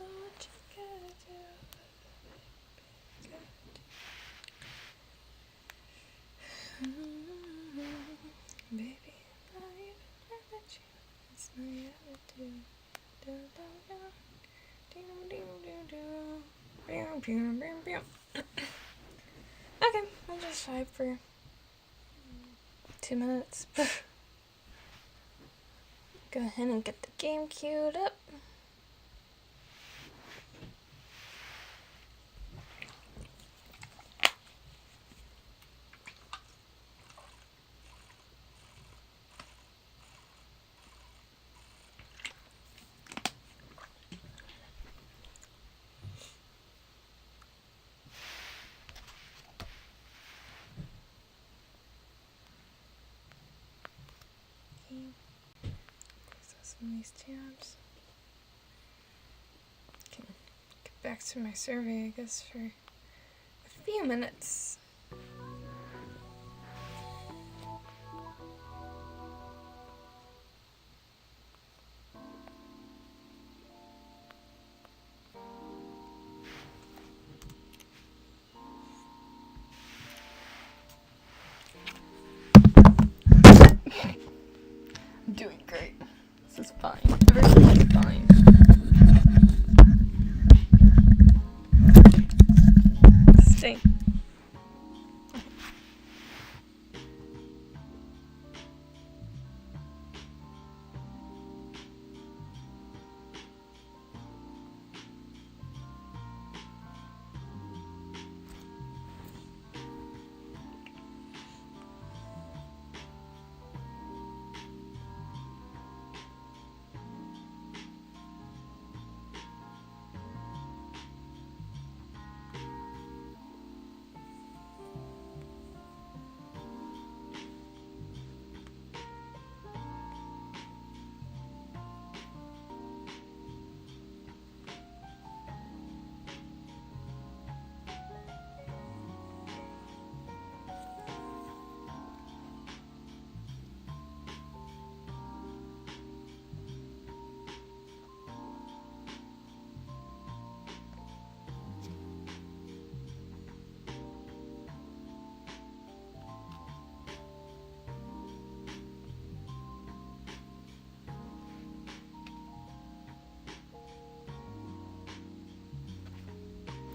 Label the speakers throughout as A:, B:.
A: So what you gotta do? Baby, I even let you. It's my attitude. Do, do, do. Do, do, do, do. Pew, pew, pew, pew. Okay, I'll just vibe for 2 minutes. Go ahead and get the game queued up. Close some of these tabs. Can get back to my survey, I guess, for a few minutes. I'm doing great. This is fine. Everything's fine. Stay.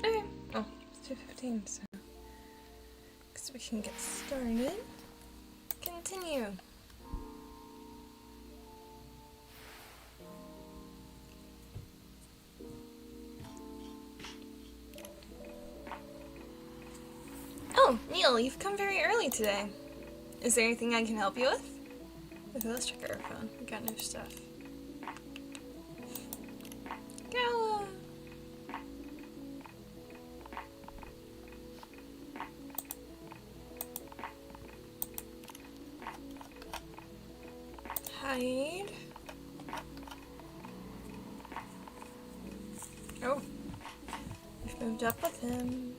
A: Okay. Oh, it's 2:15, so guess we can get started. Continue. Oh, Neil, you've come very early today. Is there anything I can help you with? Okay, let's check our phone. We got new stuff. Gala! Hide. Oh. We've moved up with him.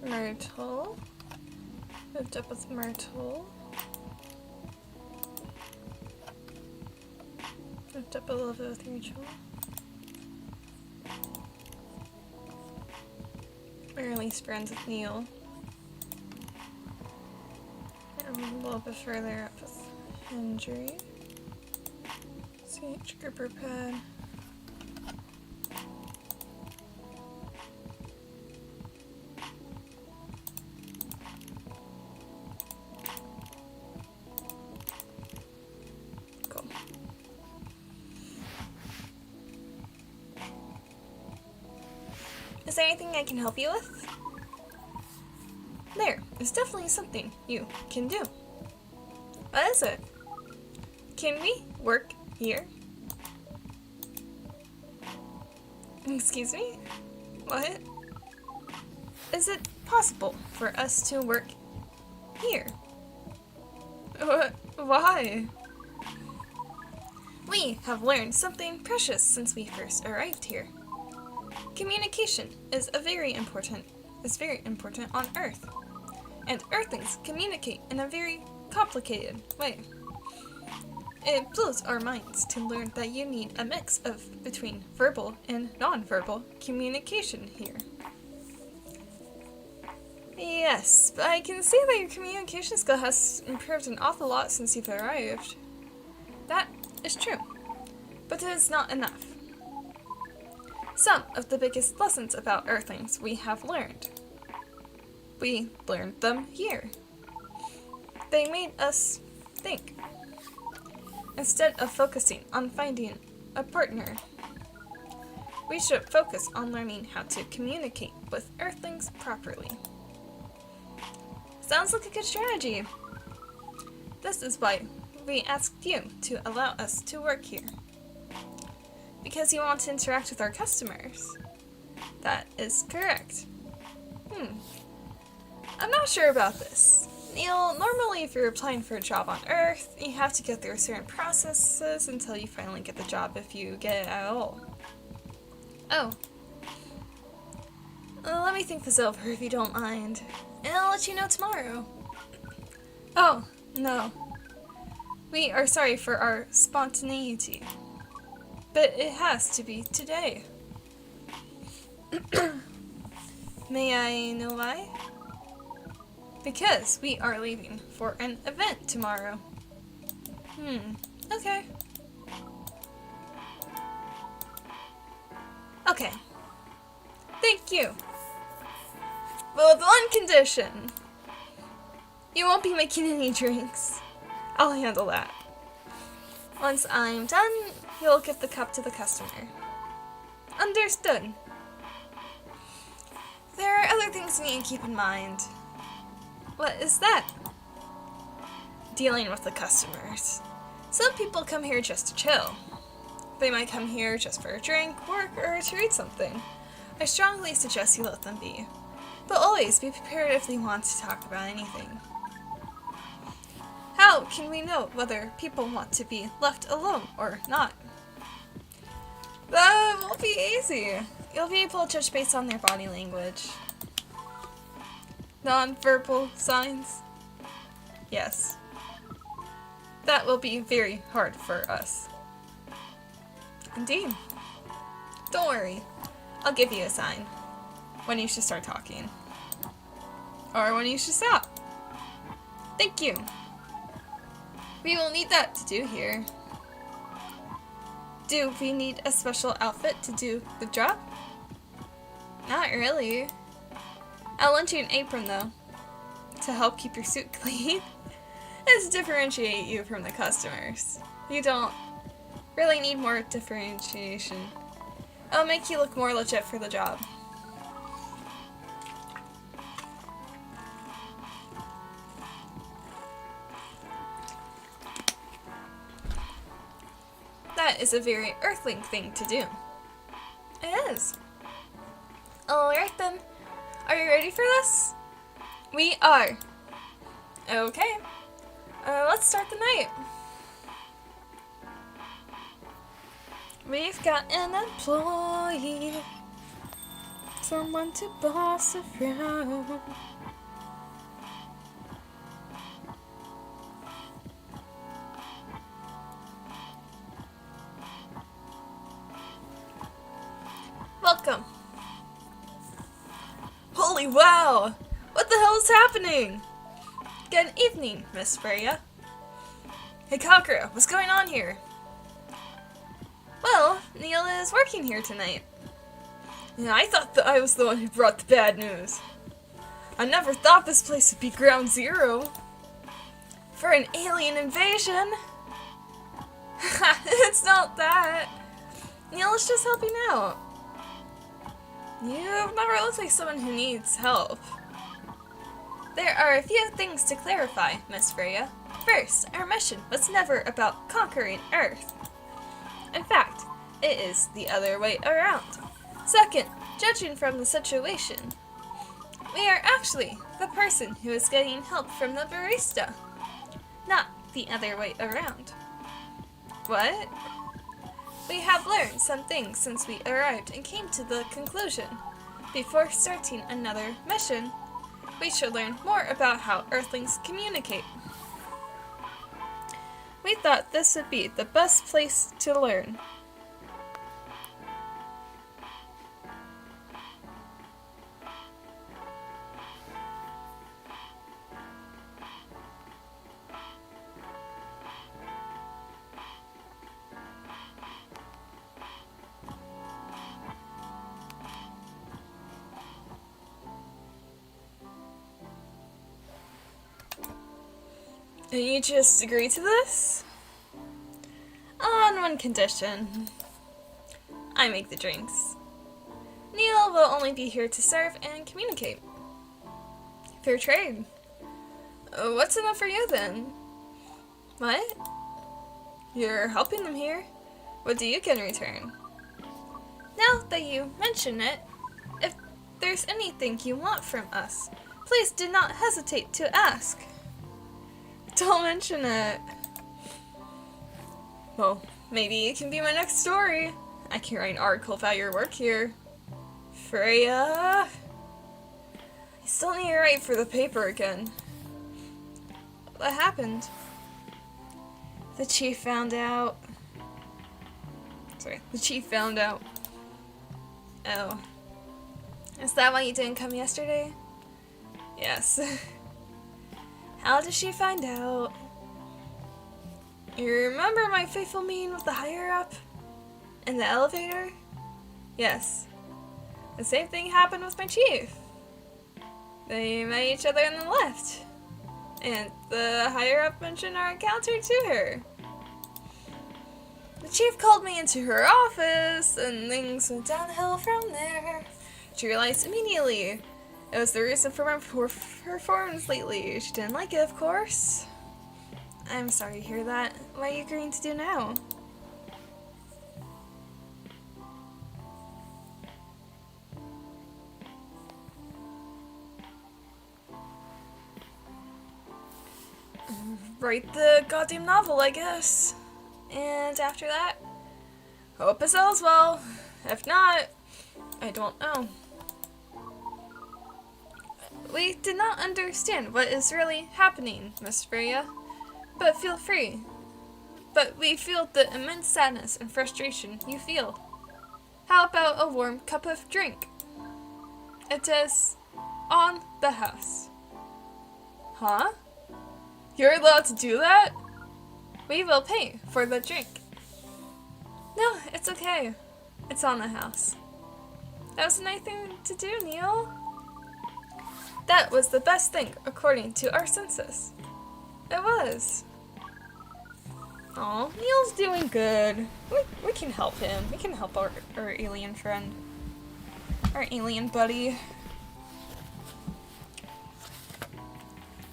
A: Myrtle. Moved up with Myrtle. Moved up a little bit with Rachel. Or at least friends with Neil. And a little bit further up with Hendry. CH gripper pad. Cool. Is there anything I can help you with? There is definitely something you can do. What is it? Can we work here? Excuse me? What? Is it possible for us to work here? Why? We have learned something precious since we first arrived here. Communication is very important on Earth. And Earthlings communicate in a very complicated way. It blows our minds to learn that you need a mix of between verbal and non-verbal communication here. Yes, but I can see that your communication skill has improved an awful lot since you've arrived. That is true, but it is not enough. Some of the biggest lessons about Earthlings we have learned. We learned them here. They made us think. Instead of focusing on finding a partner, we should focus on learning how to communicate with Earthlings properly. Sounds like a good strategy. This is why we asked you to allow us to work here. Because you want to interact with our customers. That is correct. I'm not sure about this. Neil, normally if you're applying for a job on Earth, you have to go through certain processes until you finally get the job if you get it at all. Oh. Let me think this over if you don't mind. And I'll let you know tomorrow. Oh, no. We are sorry for our spontaneity. But it has to be today. May I know why? Because we are leaving for an event tomorrow. Okay. Okay. Thank you. But with one condition. You won't be making any drinks. I'll handle that. Once I'm done, you'll give the cup to the customer. Understood. There are other things you need to keep in mind. What is that? Dealing with the customers. Some people come here just to chill. They might come here just for a drink, work, or to read something. I strongly suggest you let them be. But always be prepared if they want to talk about anything. How can we know whether people want to be left alone or not? That will be easy. You'll be able to judge based on their body language. Non-verbal signs? Yes. That will be very hard for us. Indeed. Don't worry. I'll give you a sign. When you should start talking. Or when you should stop. Thank you. We will need that to do here. Do we need a special outfit to do the job? Not really. I'll lend you an apron though, to help keep your suit clean. And to differentiate you from the customers. You don't really need more differentiation. It'll make you look more legit for the job. That is a very Earthling thing to do. It is. Alright then. Are you ready for this? We are. Okay. Let's start the night. We've got an employee. Someone to boss around. Welcome. Holy wow! What the hell is happening? Good evening, Miss Freya. Hey Kagura, what's going on here? Well, Neil is working here tonight. Yeah, I thought that I was the one who brought the bad news. I never thought this place would be ground zero. For an alien invasion. It's not that. Neil is just helping out. You've never looked like someone who needs help. There are a few things to clarify, Miss Freya. First, our mission was never about conquering Earth. In fact, it is the other way around. Second, judging from the situation, we are actually the person who is getting help from the barista, not the other way around. What? We have learned some things since we arrived and came to the conclusion. Before starting another mission, we should learn more about how Earthlings communicate. We thought this would be the best place to learn. And you just agree to this? On one condition. I make the drinks. Neil will only be here to serve and communicate. Fair trade. What's enough for you then? What? You're helping them here. What do you get in return? Now that you mention it, if there's anything you want from us, please do not hesitate to ask. Don't mention it. Well, maybe it can be my next story. I can write an article about your work here. Freya. I still need to write for the paper again. What happened? The chief found out. The chief found out. Oh. Is that why you didn't come yesterday? Yes. How did she find out? You remember my fateful meeting with the higher-up? In the elevator? Yes. The same thing happened with my chief. They met each other and then left. And the higher-up mentioned our encounter to her. The chief called me into her office, and things went downhill from there. She realized immediately it was the reason for my poor performance lately. She didn't like it, of course. I'm sorry to hear that. What are you agreeing to do now? Write the goddamn novel, I guess. And after that, hope it sells well. If not, I don't know. We did not understand what is really happening, Miss Freya. But feel free. But we feel the immense sadness and frustration you feel. How about a warm cup of drink? It is on the house. Huh? You're allowed to do that? We will pay for the drink. No, it's okay. It's on the house. That was a nice thing to do, Neil. That was the best thing according to our census. It was. Aw, Neil's doing good. We can help him. We can help our alien friend. Our alien buddy.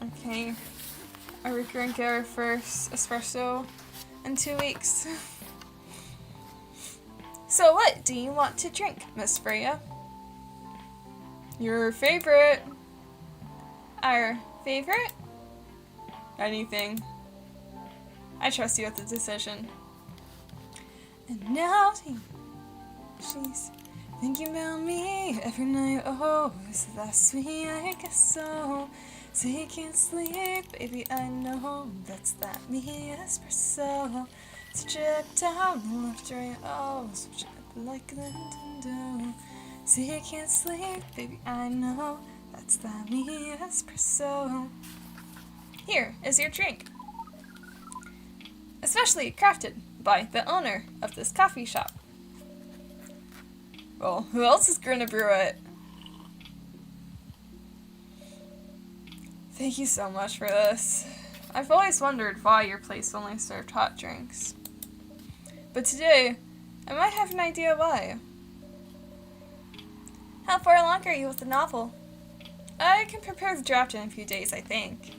A: Okay. We're going to get our first espresso in 2 weeks. So what do you want to drink, Miss Freya? Your favorite. Our favorite? Anything. I trust you with the decision. And now she's thinking about me every night. Oh, is that sweet? I guess so. So you can't sleep, baby, I know that's that me espresso. So check down the left right, oh, switch up like Nintendo. So you can't sleep, baby, I know that's that me espresso. Here is your drink. Especially crafted by the owner of this coffee shop. Well, who else is gonna brew it? Thank you so much for this. I've always wondered why your place only served hot drinks. But today, I might have an idea why. How far along are you with the novel? I can prepare the draft in a few days, I think.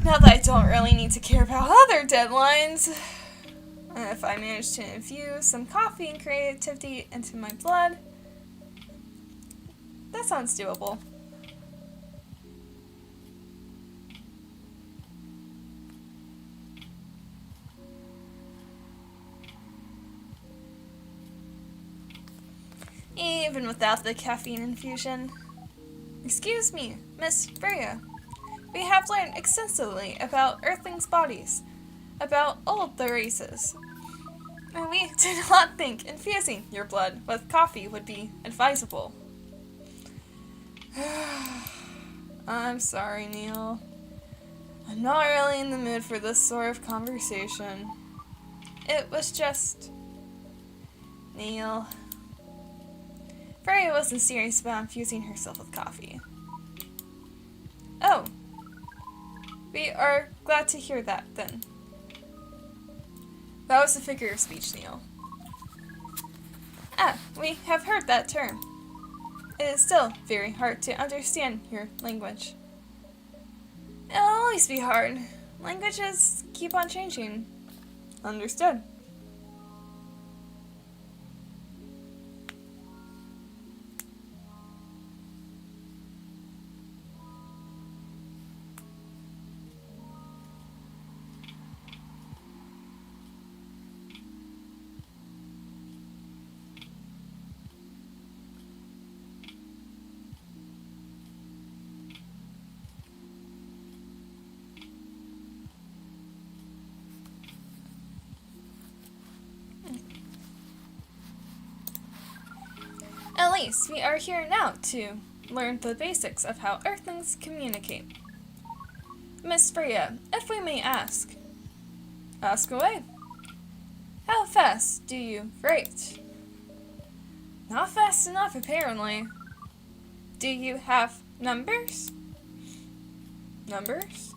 A: Now that I don't really need to care about other deadlines. If I manage to infuse some coffee and creativity into my blood, that sounds doable. Even without the caffeine infusion. Excuse me, Miss Freya. We have learned extensively about Earthlings' bodies, about all the races, and we do not think infusing your blood with coffee would be advisable. I'm sorry, Neil. I'm not really in the mood for this sort of conversation. It was just... Neil. Freya wasn't serious about infusing herself with coffee. Oh. We are glad to hear that, then. That was a figure of speech, Neil. Ah, we have heard that term. It is still very hard to understand your language. It'll always be hard. Languages keep on changing. Understood. At least we are here now to learn the basics of how Earthlings communicate. Miss Freya, if we may ask. Ask away. How fast do you write? Not fast enough, apparently. Do you have numbers? Numbers?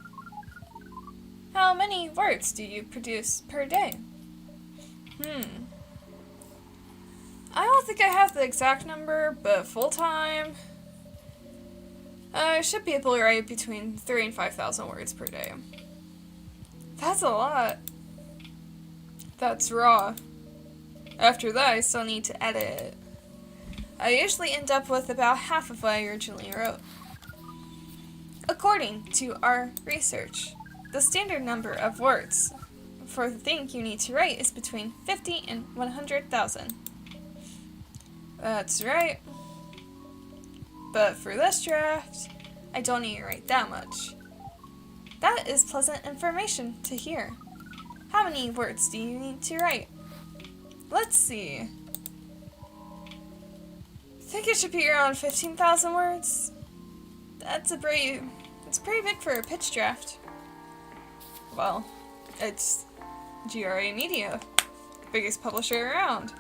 A: How many words do you produce per day? I don't think I have the exact number, but full-time, I should be able to write between 3,000 and 5,000 words per day. That's a lot. That's raw. After that, I still need to edit it. I usually end up with about half of what I originally wrote. According to our research, the standard number of words for the thing you need to write is between 50 and 100,000. That's right. But for this draft, I don't need to write that much. That is pleasant information to hear. How many words do you need to write? Let's see. I think it should be around 15,000 words. It's pretty big for a pitch draft. Well, it's GRA Media, biggest publisher around.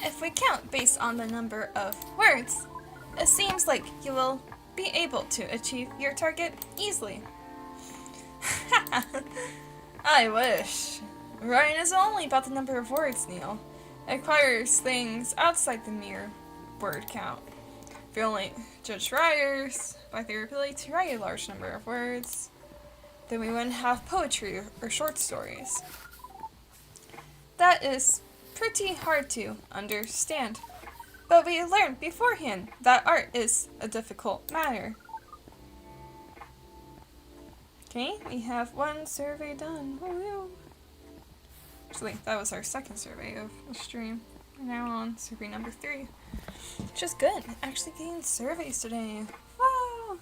A: If we count based on the number of words, it seems like you will be able to achieve your target easily. I wish. Writing isn't only about the number of words, Neil. It requires things outside the mere word count. If you only judge writers by their ability to write a large number of words, then we wouldn't have poetry or short stories. That is pretty hard to understand, but we learned beforehand that art is a difficult matter. Okay, we have one survey done. Woo-hoo. Actually, that was our second survey of the stream. We're now on survey number 3, which is good. Actually getting surveys today. Wow!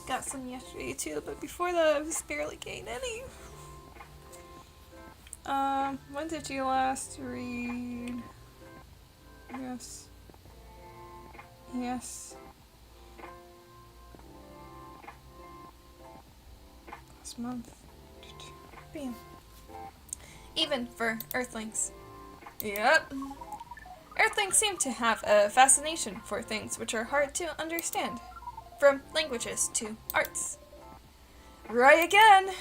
A: Got some yesterday too, but before that I was barely getting any. When did you last read? Yes. Last month. Bam. Even for Earthlings. Yep. Earthlings seem to have a fascination for things which are hard to understand, from languages to arts. Right again!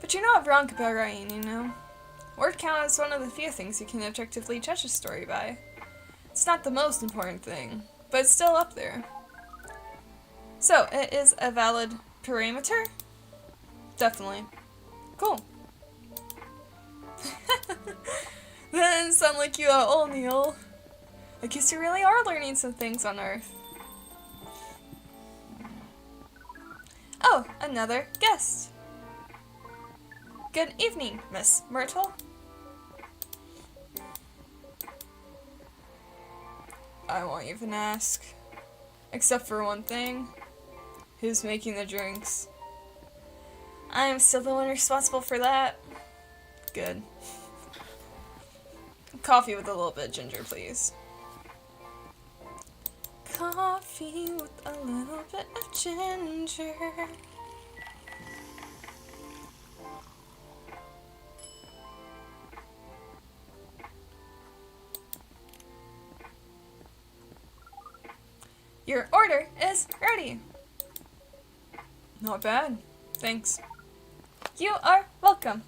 A: But you're not wrong about writing, you know. Word count is one of the few things you can objectively judge a story by. It's not the most important thing, but it's still up there. So, it is a valid parameter? Definitely. Cool. That didn't sound like you at all, Neil. I guess you really are learning some things on Earth. Oh, another guest. Good evening, Miss Myrtle. I won't even ask. Except for one thing. Who's making the drinks? I am still the one responsible for that. Good. Coffee with a little bit of ginger, please. Coffee with a little bit of ginger. Your order is ready. Not bad. Thanks. You are welcome.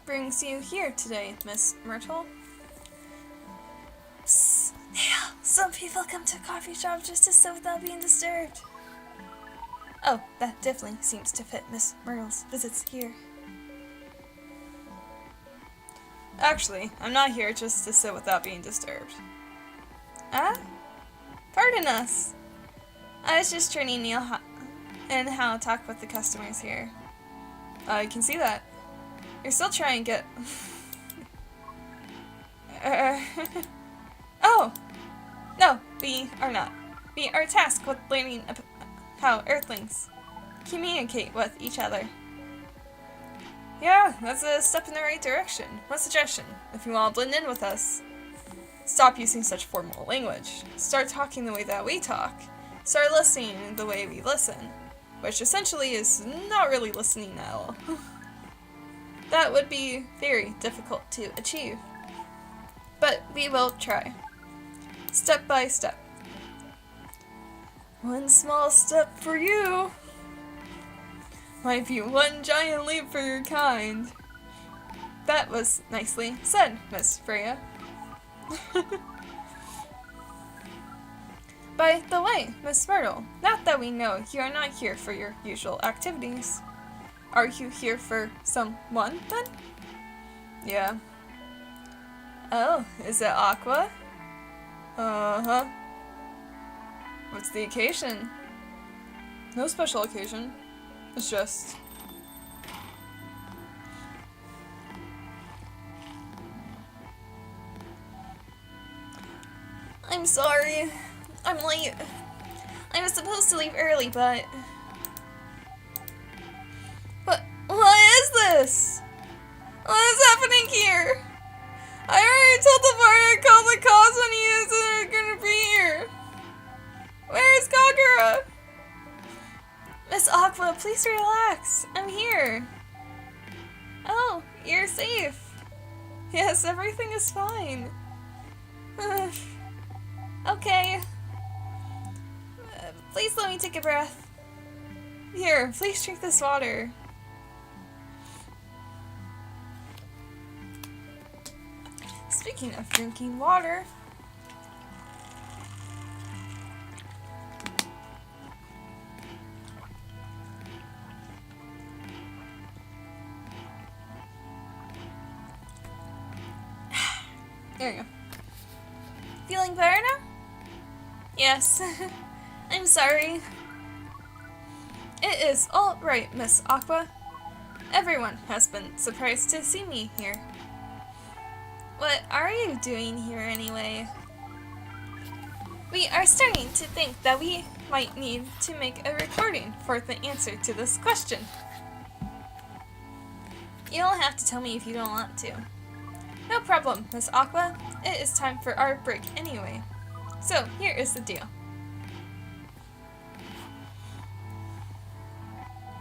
A: brings you here today, Miss Myrtle? Psst. Yeah, some people come to a coffee shop just to sit without being disturbed. Oh, that definitely seems to fit Miss Myrtle's visits here. Actually, I'm not here just to sit without being disturbed. Ah? Pardon us. I was just training Neil in how to talk with the customers here. I can see that. You're still trying to get... Oh! No, we are not. We are tasked with learning how Earthlings communicate with each other. Yeah, that's a step in the right direction. One suggestion, if you want to blend in with us, stop using such formal language. Start talking the way that we talk. Start listening the way we listen. Which essentially is not really listening at all. That would be very difficult to achieve. But we will try. Step by step. One small step for you might be one giant leap for your kind. That was nicely said, Miss Freya. By the way, Miss Myrtle, now that we know you are not here for your usual activities, are you here for someone then? Yeah. Oh, is it Aqua? Uh-huh. What's the occasion? No special occasion. It's just... I'm sorry. I'm late. I was supposed to leave early, but... What is this? What is happening here? I already told the bar to call the cops when he isn't gonna be here. Where is Kagura? Miss Aqua, please relax. I'm here. Oh, you're safe. Yes, everything is fine. Okay. Please let me take a breath. Here, please drink this water. Speaking of drinking water, there you go. Feeling better now? Yes. I'm sorry. It is all right, Miss Aqua. Everyone has been surprised to see me here. What are you doing here anyway? We are starting to think that we might need to make a recording for the answer to this question. You don't have to tell me if you don't want to. No problem, Miss Aqua. It is time for our break anyway. So, here is the deal.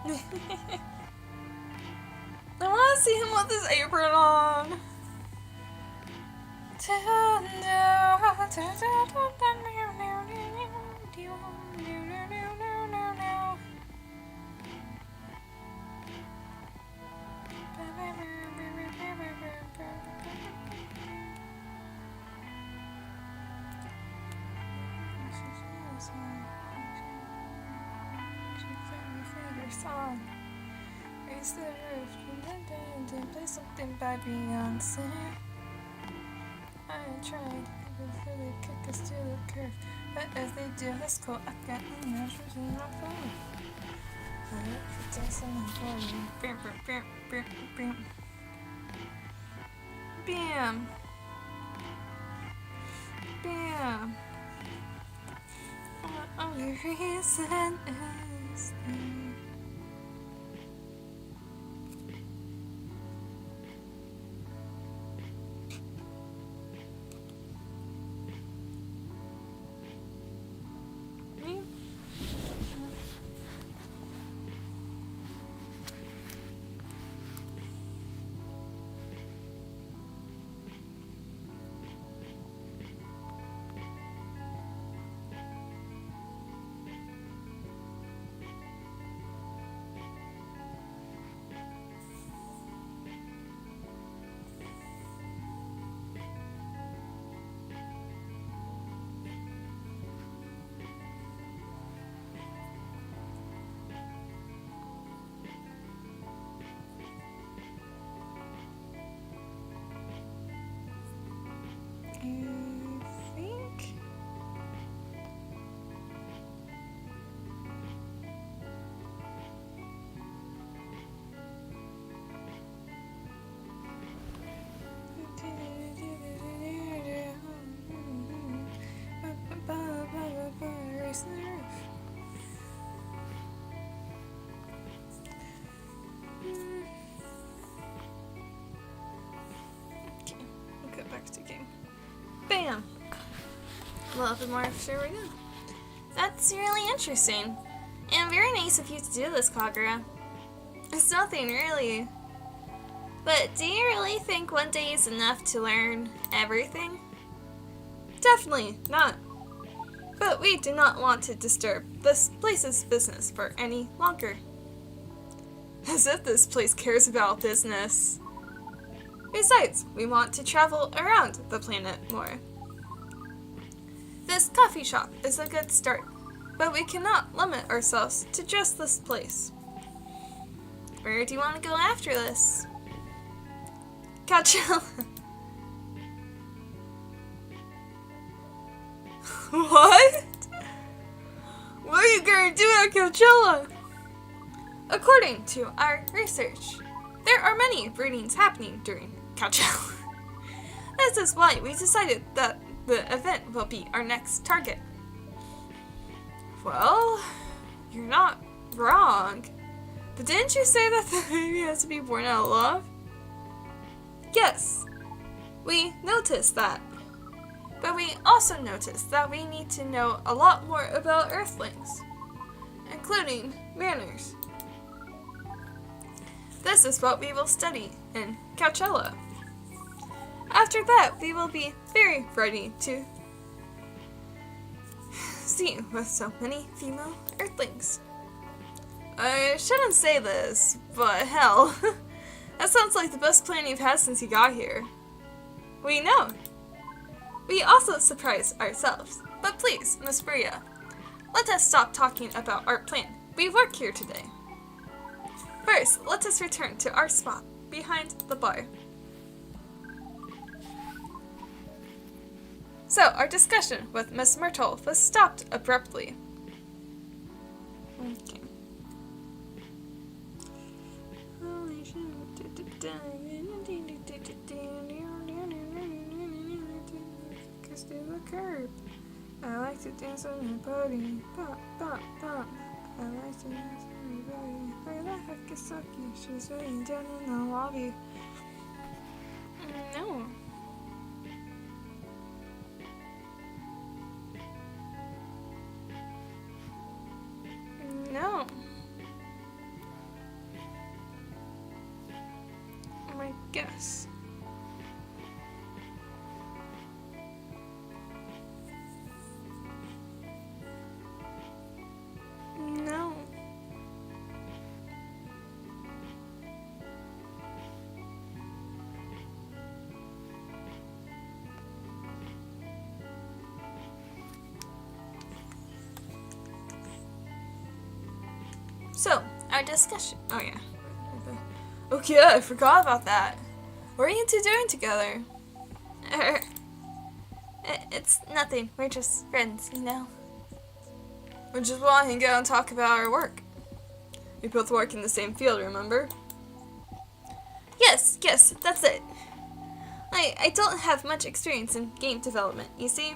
A: I want to see him with his apron on. Song. Raise the roof, play something by Beyonce. I tried, they really kick us to the curve, but as they do, that's cool. I got the measures in my phone. I look for bam. Bam. Bam. What only reason is there? a little bit more, sure we do. That's really interesting. And very nice of you to do this, Kagura. It's nothing, really. But do you really think one day is enough to learn everything? Definitely not. But we do not want to disturb this place's business for any longer. As if this place cares about business. Besides, we want to travel around the planet more. This coffee shop is a good start, but we cannot limit ourselves to just this place. Where do you want to go after this? Coachella. What? What are you gonna do at Coachella? According to our research, there are many readings happening during Coachella. This is why we decided that the event will be our next target. Well, you're not wrong. But didn't you say that the baby has to be born out of love? Yes, we noticed that. But we also noticed that we need to know a lot more about Earthlings, including manners. This is what we will study in Coachella. After that, we will be very ready to see with so many female Earthlings. I shouldn't say this, but hell, that sounds like the best plan you've had since you got here. We know. We also surprise ourselves. But please, Miss Bria, let us stop talking about our plan. We work here today. First, let us return to our spot behind the bar. So, our discussion with Miss Myrtle was stopped abruptly. Okay. To the curb. I like to dance on your body. Bop, bop, bop. I like to dance on your body. Where the heck is Saki? She's waiting down in the lobby. No. No. I guess. No. So, our discussion. Oh, yeah. Okay, I forgot about that. What are you two doing together? It's nothing. We're just friends, you know? We just want to hang out and talk about our work. We both work in the same field, remember? Yes, that's it. I don't have much experience in game development, you see?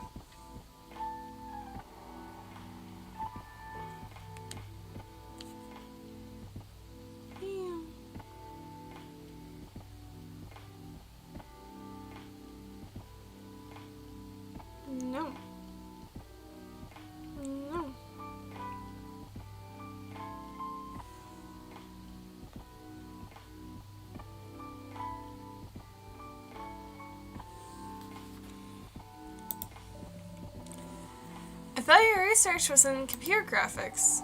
A: No. No. I thought your research was in computer graphics.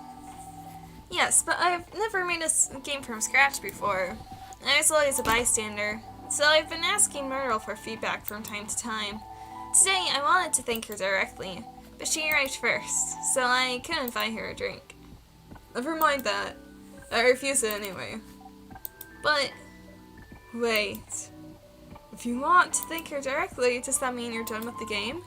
A: Yes, but I've never made a game from scratch before. I was always a bystander, so I've been asking Myrtle for feedback from time to time. Today, I wanted to thank her directly, but she arrived first, so I couldn't buy her a drink. Never mind that. I refuse it anyway. But, wait. If you want to thank her directly, does that mean you're done with the game?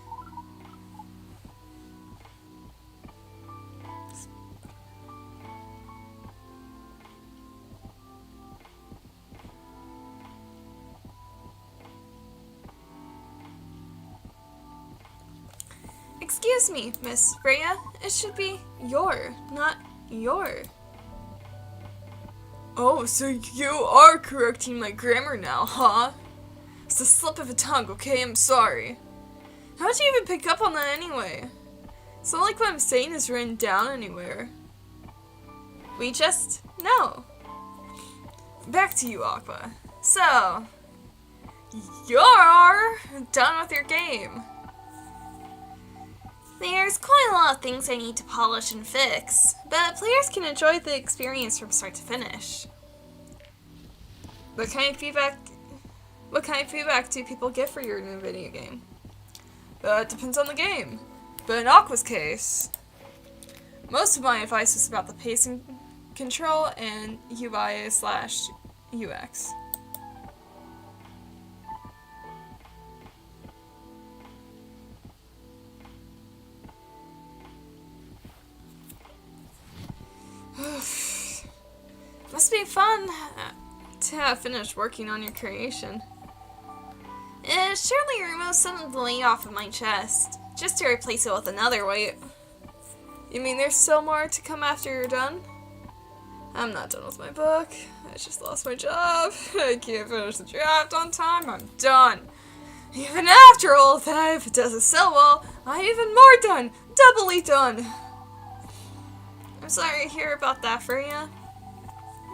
A: Excuse me, Miss Freya. It should be your, not your. Oh, so you are correcting my grammar now, huh? It's a slip of a tongue, okay? I'm sorry. How'd you even pick up on that anyway? It's not like what I'm saying is written down anywhere. We just know. Back to you, Aqua. So, you're done with your game. There's quite a lot of things I need to polish and fix, but players can enjoy the experience from start to finish. What kind of feedback do people get for your new video game? It depends on the game. But in Aqua's case, most of my advice is about the pacing control and UI/UX. Must be fun to have finished working on your creation. It surely removes some of the weight off of my chest, just to replace it with another weight. You mean there's still more to come after you're done? I'm not done with my book. I just lost my job. I can't finish the draft on time. I'm done. Even after all of that, if it doesn't sell well, I'm even more done. Doubly done. I'm sorry to hear about that, Freya.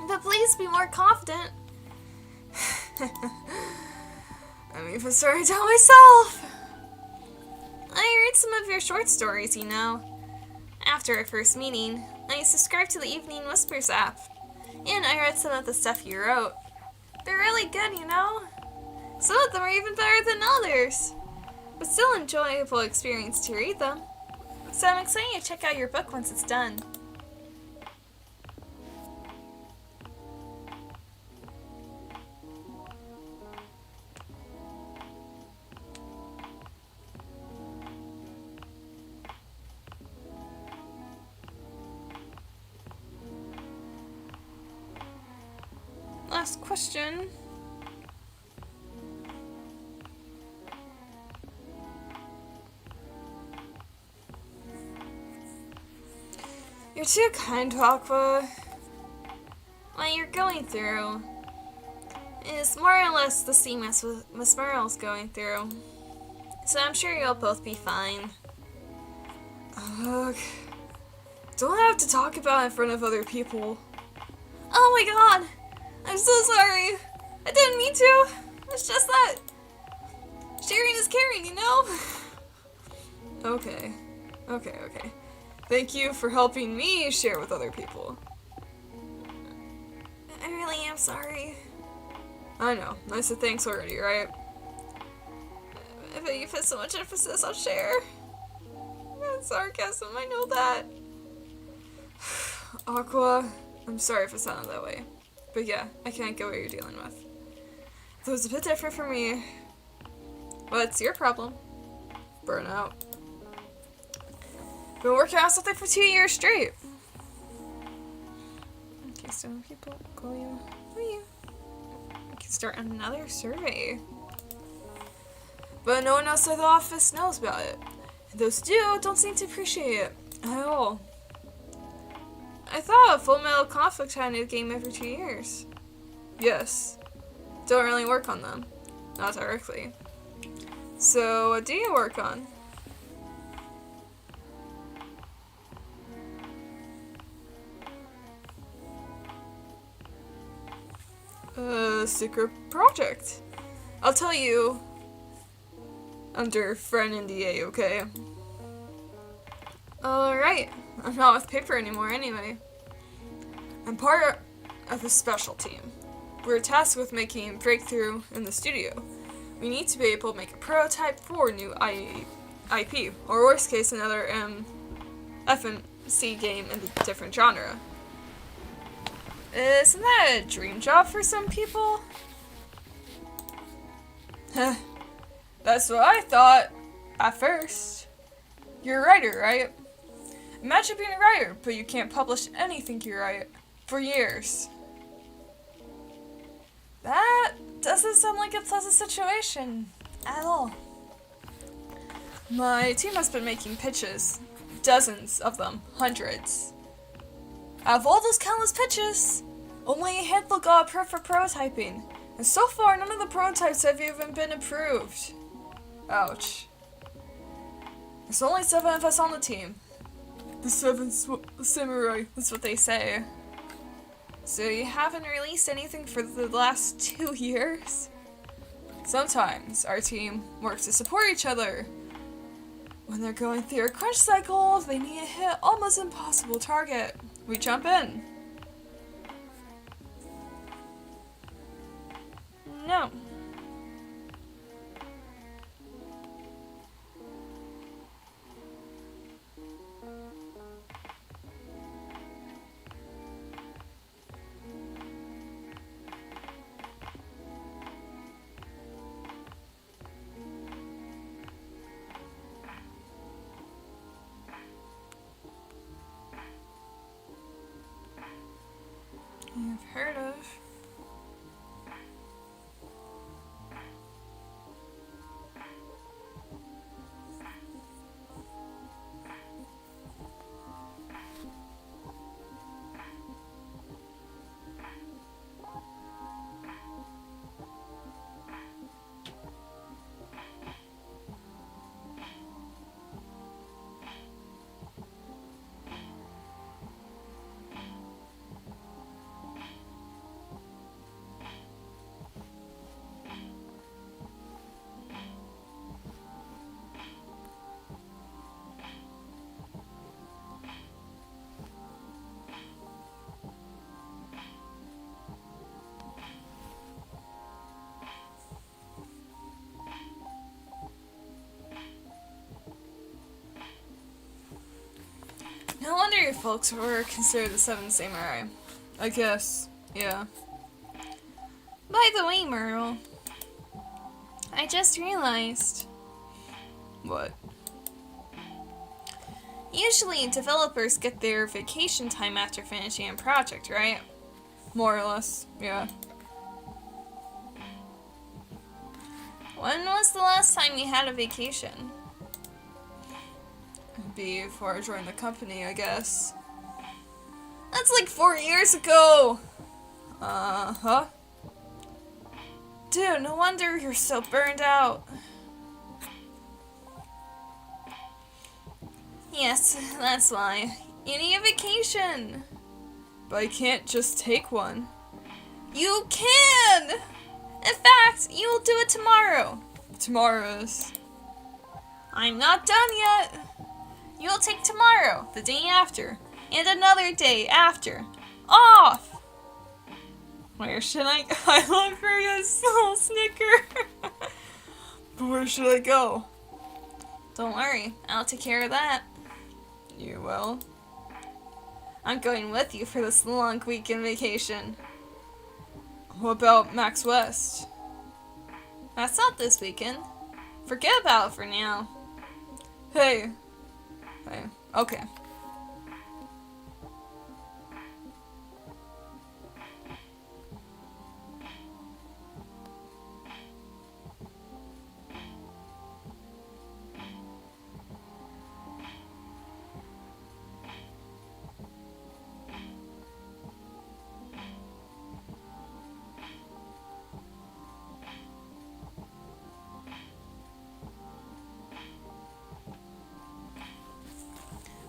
A: But please be more confident. I'm even starting to tell myself. I read some of your short stories, you know. After our first meeting, I subscribed to the Evening Whispers app, and I read some of the stuff you wrote. They're really good, you know. Some of them are even better than others, but still an enjoyable experience to read them. So I'm excited to check out your book once it's done. Last question. You're too kind, Aqua. What you're going through is more or less the same as what Miss Merle's going through. So I'm sure you'll both be fine. Ugh. Don't have to talk about it in front of other people. Oh my god! I'm so sorry. I didn't mean to. It's just that sharing is caring, you know? Okay. Thank you for helping me share with other people. I really am sorry. I know. I said thanks already, right? But you put so much emphasis on share. That's sarcasm, I know that. Aqua, I'm sorry if it sounded that way. But yeah, I can't get what you're dealing with. It was a bit different for me. What's your problem? Burnout. Been working on something for 2 years straight. Okay, so people call you. Who are you? We can start another survey. But no one outside the office knows about it. And those who do don't seem to appreciate it at all. I thought Full Metal Conflict had a new game every 2 years. Yes. Don't really work on them. Not directly. So, what do you work on? Secret project. I'll tell you under friend NDA, okay? Alright. I'm not with Paper anymore anyway. I'm part of a special team. We're tasked with making a breakthrough in the studio. We need to be able to make a prototype for a new IP, or worst case, another FMC game in a different genre. Isn't that a dream job for some people? That's what I thought at first. You're a writer, right? Imagine being a writer, but you can't publish anything you write for years. That doesn't sound like a pleasant situation at all. My team has been making pitches. Dozens of them. Hundreds. Out of all those countless pitches, only a handful got approved for prototyping. And so far, none of the prototypes have even been approved. Ouch. There's only 7 of us on the team. The 7 samurai, that's what they say. So you haven't released anything for the last 2 years? Sometimes our team works to support each other. When they're going through a crunch cycle, they need to hit almost impossible target. We jump in. No. You've heard of. No wonder you folks were considered the 7 samurai. I guess, yeah. By the way, Myrtle, I just realized. What? Usually, developers get their vacation time after finishing a project, right? More or less, yeah. When was the last time you had a vacation? Before I joined the company, I guess. That's like 4 years ago! Uh-huh. Dude, no wonder you're so burned out. Yes, that's why. You need a vacation. But I can't just take one. You can! In fact, you will do it tomorrow. Tomorrow's. I'm not done yet. You will take tomorrow, the day after, and another day after. Off! Where should I go? I love Maria's little snicker. But where should I go? Don't worry, I'll take care of that. You will? I'm going with you for this long weekend vacation. What about Max West? That's not this weekend. Forget about it for now. Hey. Hey. Okay.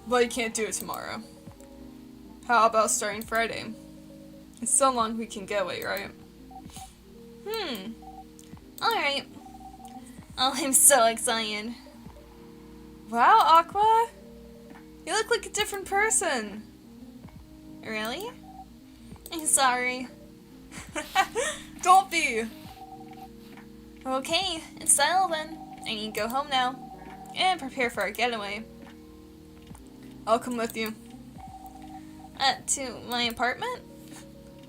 A: But you can't do it tomorrow. How about starting Friday? It's so long we can get away, right? Alright. Oh, I'm so excited. Wow, Aqua! You look like a different person. Really? I'm sorry. Don't be! Okay, it's settled then. I need to go home now. And prepare for our getaway. I'll come with you. To my apartment?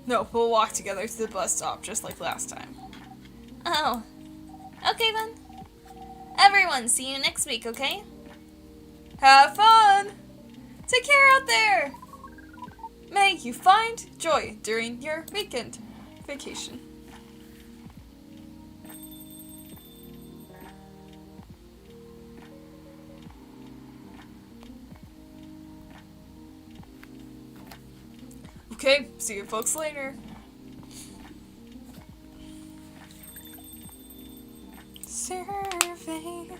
A: No, we'll walk together to the bus stop, just like last time. Oh. Okay then. Everyone, see you next week, okay? Have fun! Take care out there! May you find joy during your weekend vacation. Okay, see you folks later. Survey.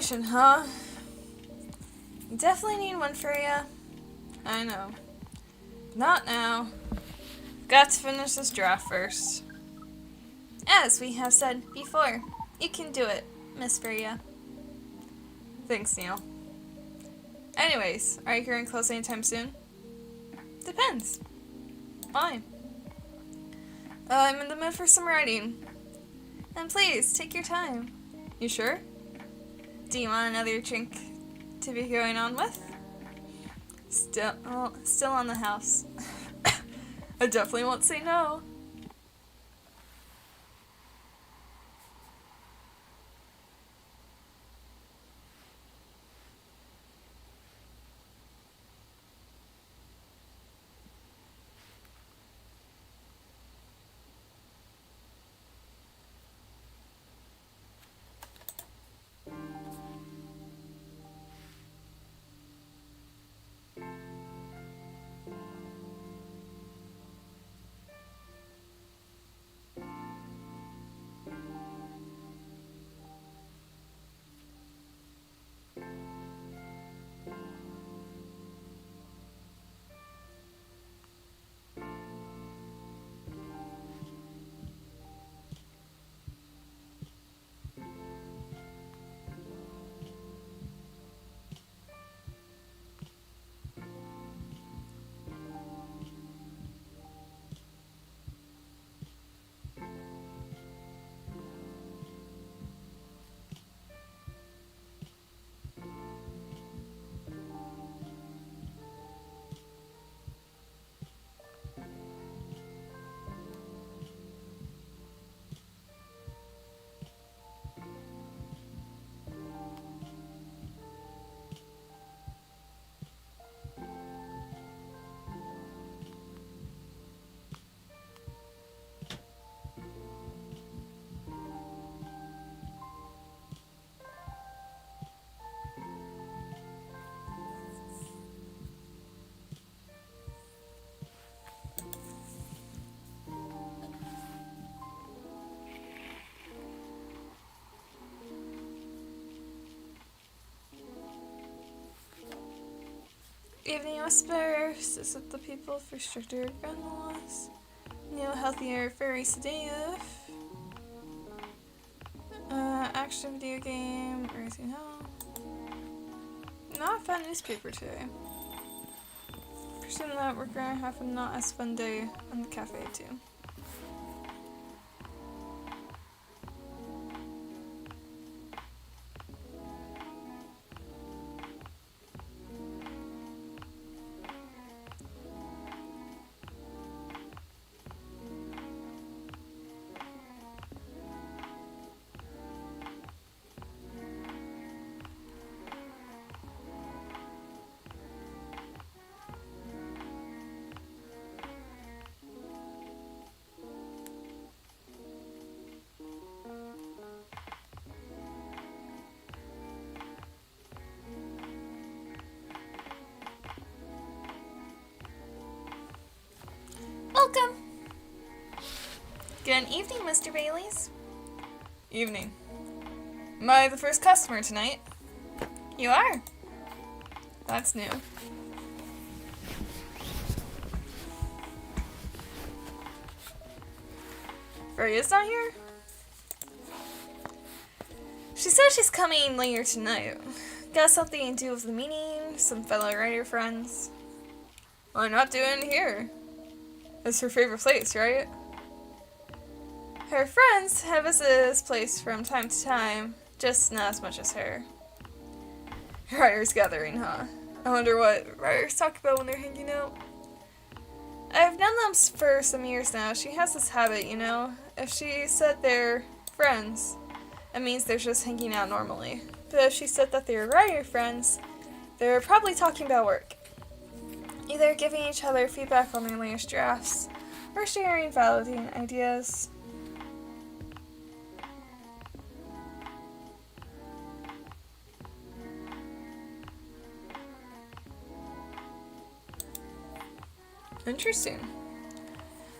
A: Motivation, huh? You definitely need one, Freya. I know. Not now. Got to finish this draft first. As we have said before, you can do it, Miss Freya. Thanks, Neil. Anyways, are you getting close anytime soon? Depends. Why? I'm in the mood for some writing. And please, take your time. You sure? Do you want another drink to be going on with? Still on the house. I definitely won't say no. Evening whispers is it the people for stricter gun laws? New, healthier, very sedative. Action video game, everything hell. Not a fun newspaper today. Presume that we're gonna have a not as fun day on the cafe too. Welcome! Good evening, Mr. Baileys. Evening. Am I the first customer tonight? You are. That's new. Freya's not here? She says she's coming later tonight. Got something to do with the meeting, some fellow writer friends. Why not do it here? It's her favorite place, right? Her friends have visited this place from time to time, just not as much as her. Writers gathering, huh? I wonder what writers talk about when they're hanging out. I've known them for some years now. She has this habit, you know? If she said they're friends, it means they're just hanging out normally. But if she said that they're writer friends, they're probably talking about work. Either giving each other feedback on their latest drafts, or sharing validating ideas. Interesting.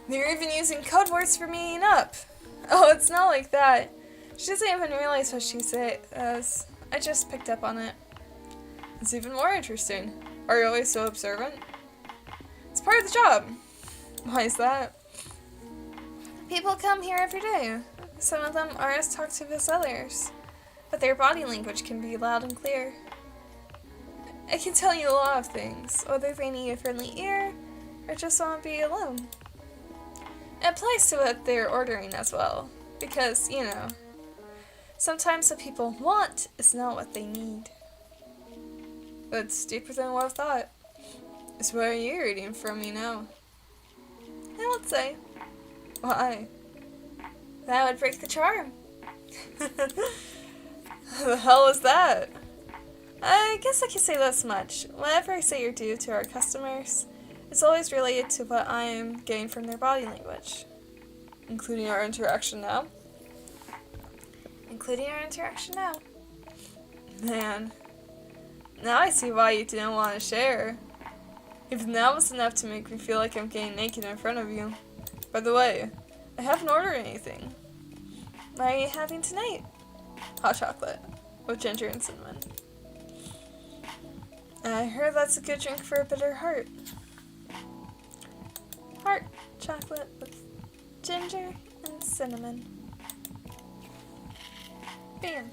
A: They're even using code words for meeting up. Oh, it's not like that. She doesn't even realize what she says. I just picked up on it. It's even more interesting. Are you always so observant? It's part of the job. Why is that? People come here every day. Some of them are as talkative as others, but their body language can be loud and clear. It can tell you a lot of things, whether they need a friendly ear or just want to be alone. It applies to what they're ordering as well, because, you know, sometimes what people want is not what they need. That's deeper than what I thought. So what are you reading from me now? I would say. Why? That would break the charm. The hell is that? I guess I can say this much. Whatever I say or do to our customers, it's always related to what I am getting from their body language. Including our interaction now? Including our interaction now. Man. Now I see why you didn't want to share. Even that was enough to make me feel like I'm getting naked in front of you. By the way, I haven't ordered anything. What are you having tonight? Hot chocolate with ginger and cinnamon. I heard that's a good drink for a bitter heart. Hot chocolate with ginger and cinnamon. Bam.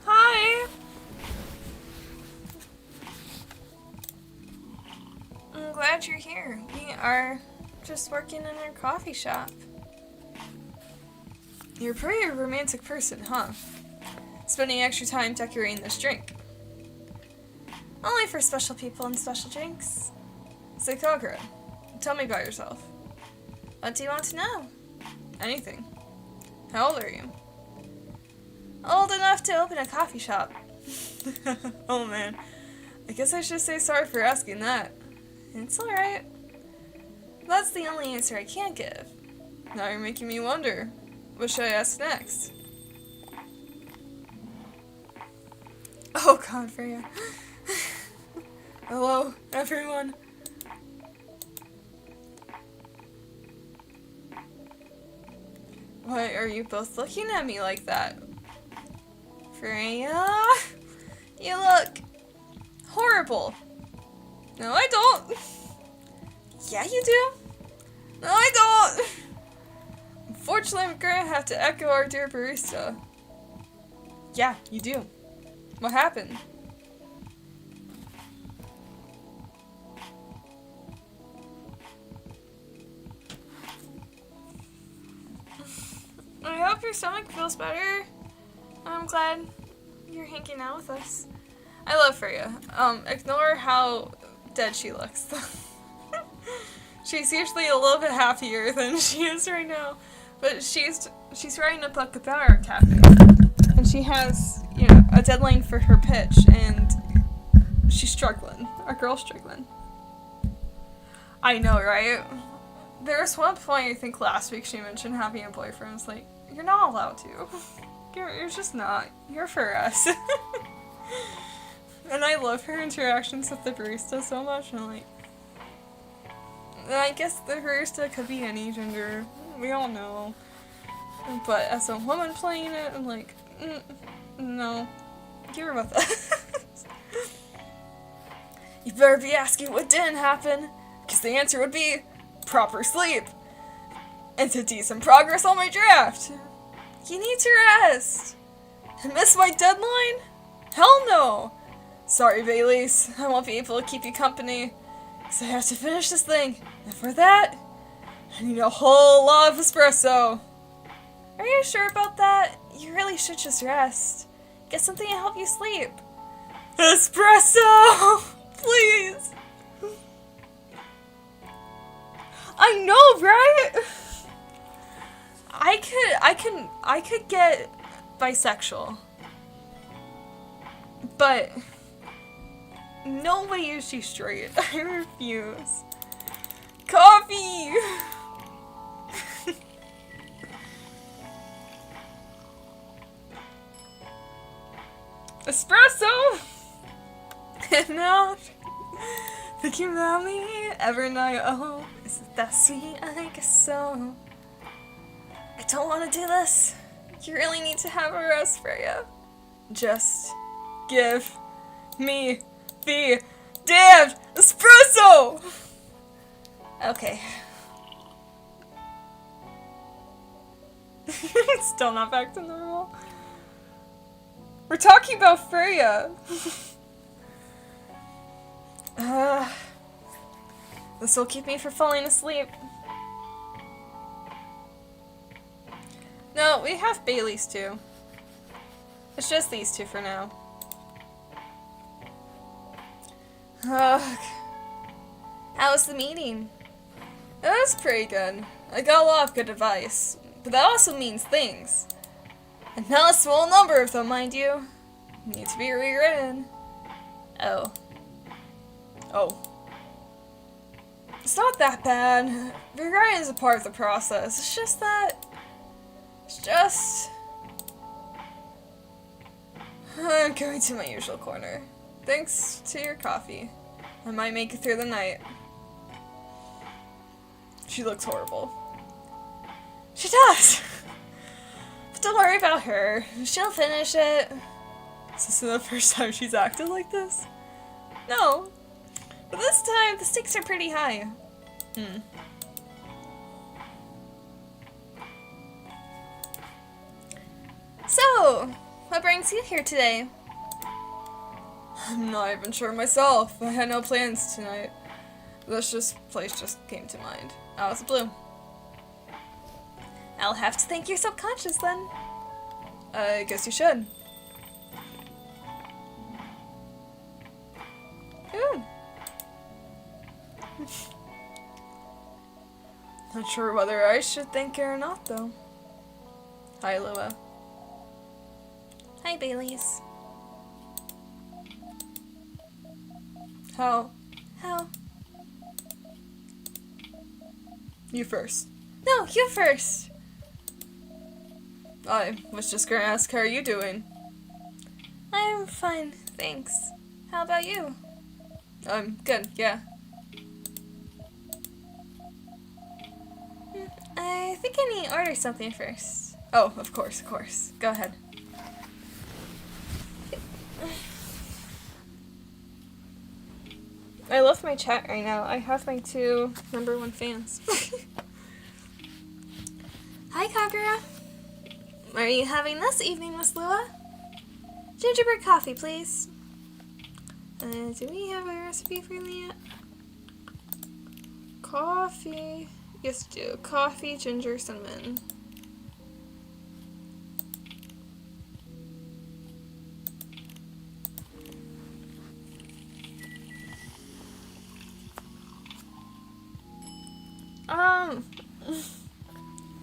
A: Hi! I'm glad you're here. We are just working in our coffee shop. You're a pretty romantic person, huh? Spending extra time decorating this drink. Only for special people and special drinks. So Kagura, tell me about yourself. What do you want to know? Anything. How old are you? Old enough to open a coffee shop. Oh man. I guess I should say sorry for asking that. It's alright. That's the only answer I can give. Now you're making me wonder. What should I ask next? Oh god, Freya. Hello, everyone. Why are you both looking at me like that? Freya, you look horrible. No, I don't. Yeah, you do. No, I don't. Unfortunately, I'm gonna have to echo our dear barista. Yeah, you do. What happened? I hope your stomach feels better. I'm glad you're hanging out with us. I love Freya. Ignore how dead she looks. She's usually a little bit happier than she is right now. But she's writing a book about our cafe. And she has, you know, a deadline for her pitch, and she's struggling. Our girl's struggling. I know, right? There was one point, I think last week, she mentioned having a boyfriend. It's like, you're not allowed to. You're just not. You're for us. And I love her interactions with the barista so much. And I guess the barista could be any gender. We all know. But as a woman playing it, I'm like, no. You're with us. You better be asking what didn't happen. Because the answer would be proper sleep. And to decent progress on my draft. You need to rest. Miss my deadline? Hell no. Sorry, Baileys. I won't be able to keep you company. Because I have to finish this thing. And for that, I need a whole lot of espresso. Are you sure about that? You really should just rest. Get something to help you sleep. Espresso! Please! I know, right? I could get bisexual. But no way is she straight. I refuse. Coffee! Espresso! And now, thinking about me every night. Oh, is it that sweet? I guess so. I don't want to do this. You really need to have a rest, Freya. Just give me the damned espresso! Okay. Still not back to normal. We're talking about Freya. This will keep me from falling asleep. No, we have Bailey's too. It's just these two for now. Ugh. How was the meeting? It was pretty good. I got a lot of good advice, but that also means things. And not a small number of them, mind you. Need to be rewritten. Oh. Oh. It's not that bad. Rewriting is a part of the process. It's just that... I'm going to my usual corner. Thanks to your coffee. I might make it through the night. She looks horrible. She does! But don't worry about her. She'll finish it. Is this the first time she's acted like this? No. But this time, the stakes are pretty high. So, what brings you here today? I'm not even sure myself. I had no plans tonight. This place just came to mind. Out of the blue. I'll have to thank your subconscious then. I guess you should. Ooh. Not sure whether I should thank her or not, though. Hi, Lua. Hi, Bailey's. How? You first. No, you first. I was just gonna ask, how are you doing? I'm fine, thanks. How about you? I'm good, yeah. I think I need to order something first. Oh, of course. Go ahead. I love my chat right now. I have my 2 #1 fans. Hi, Kagura. What are you having this evening, Miss Lua? Gingerbread coffee, please. Do we have a recipe for that? Coffee. Yes, do. Coffee, ginger, cinnamon.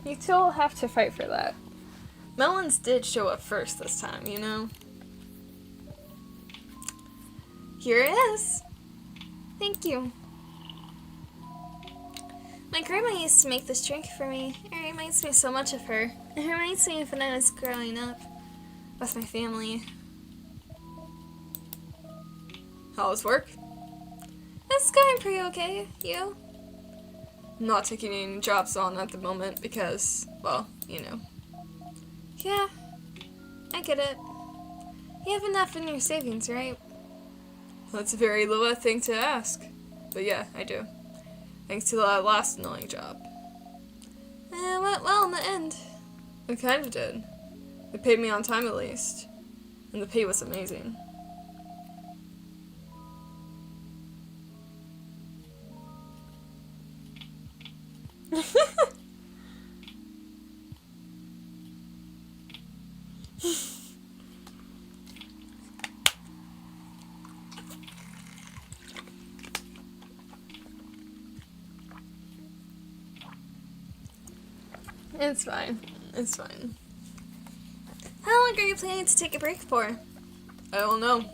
A: You two will have to fight for that. Melons did show up first this time, you know? Here it is. Thank you. My grandma used to make this drink for me. It reminds me so much of her. It reminds me of when I was growing up with my family. How's work? It's going pretty okay. You? I'm not taking any jobs on at the moment because, well, you know. Yeah, I get it. You have enough in your savings, right? That's a very Lua thing to ask. But yeah, I do. Thanks to that last annoying job. It went well in the end. It kind of did. They paid me on time at least. And the pay was amazing. It's fine. It's fine. How long are you planning to take a break for? I don't know.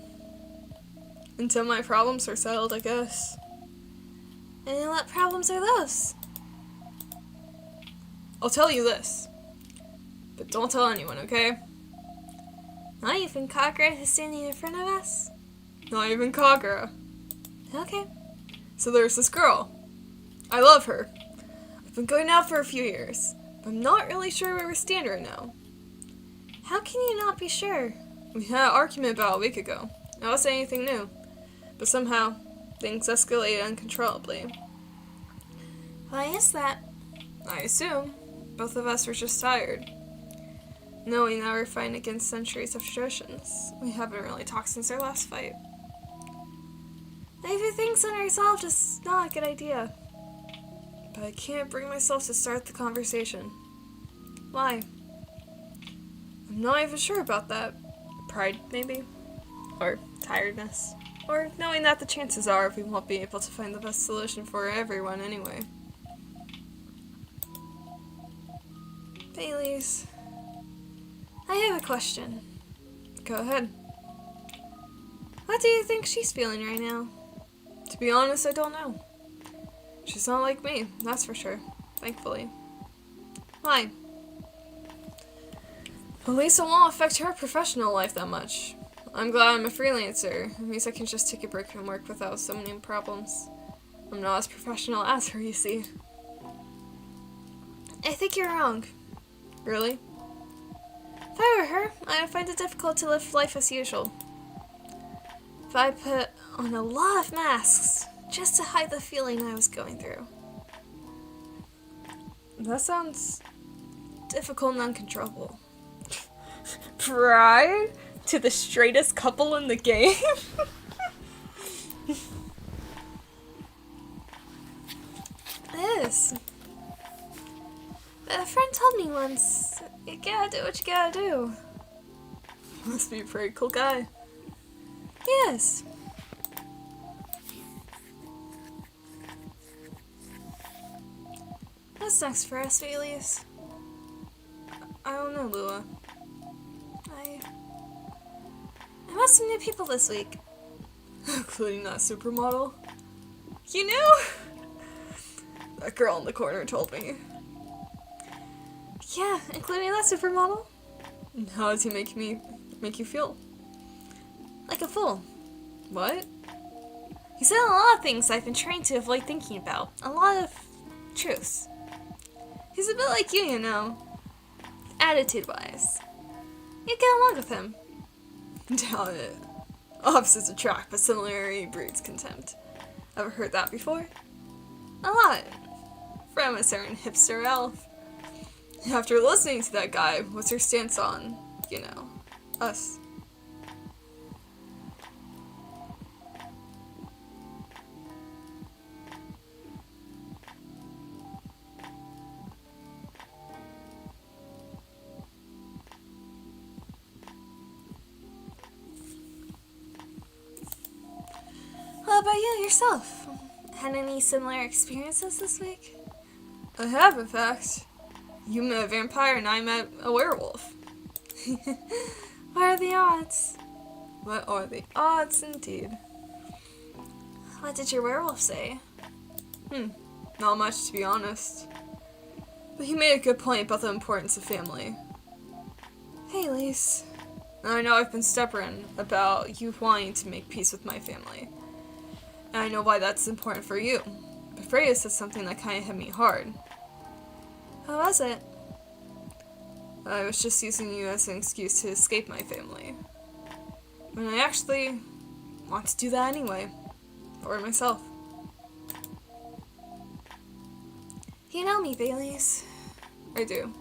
A: Until my problems are settled, I guess. And what problems are those? I'll tell you this. But don't tell anyone, okay? Not even Kagura, who's standing in front of us? Not even Kagura. Okay. So there's this girl. I love her. I've been going out for a few years, but I'm not really sure where we stand right now. How can you not be sure? We had an argument about a week ago. I wasn't saying anything new. But somehow, things escalated uncontrollably. Why is that? I assume both of us were just tired. No, we never fight against centuries of traditions. We haven't really talked since our last fight. Leaving things unresolved is not a good idea. But I can't bring myself to start the conversation. Why? I'm not even sure about that. Pride, maybe? Or tiredness. Or knowing that the chances are we won't be able to find the best solution for everyone anyway. Baileys, I have a question. Go ahead. What do you think she's feeling right now? To be honest, I don't know. She's not like me, that's for sure. Thankfully. Why? At least it won't affect her professional life that much. I'm glad I'm a freelancer. It means I can just take a break from work without so many problems. I'm not as professional as her, you see. I think you're wrong. Really? If I were her, I would find it difficult to live life as usual. If I put on a lot of masks just to hide the feeling I was going through. That sounds difficult and uncontrollable. Pride to the straightest couple in the game? It is. But a friend told me once, you gotta do what you gotta do. Must be a pretty cool guy. Yes. What's next for us, Baileys? I don't know, Lua. I met some new people this week. Including that supermodel. You knew? That girl in the corner told me. Yeah, including that supermodel. And how does he make you feel? Like a fool. What? He said a lot of things I've been trying to avoid thinking about. A lot of truths. He's a bit like you know. Attitude-wise. You get along with him. Doubt it. Opposites attract, but similarity breeds contempt. Ever heard that before? A lot. From a certain hipster elf. After listening to that guy, what's your stance on, us? What about you yourself? Had any similar experiences this week? I have, in fact. You met a vampire and I met a werewolf. What are the odds? What are the odds, indeed? What did your werewolf say? Not much, to be honest. But he made a good point about the importance of family. Hey, Lise. I know I've been stubborn about you wanting to make peace with my family. And I know why that's important for you. But Freya said something that kind of hit me hard. How was it? I was just using you as an excuse to escape my family. When I actually want to do that anyway. For myself. You know me, Baileys. I do.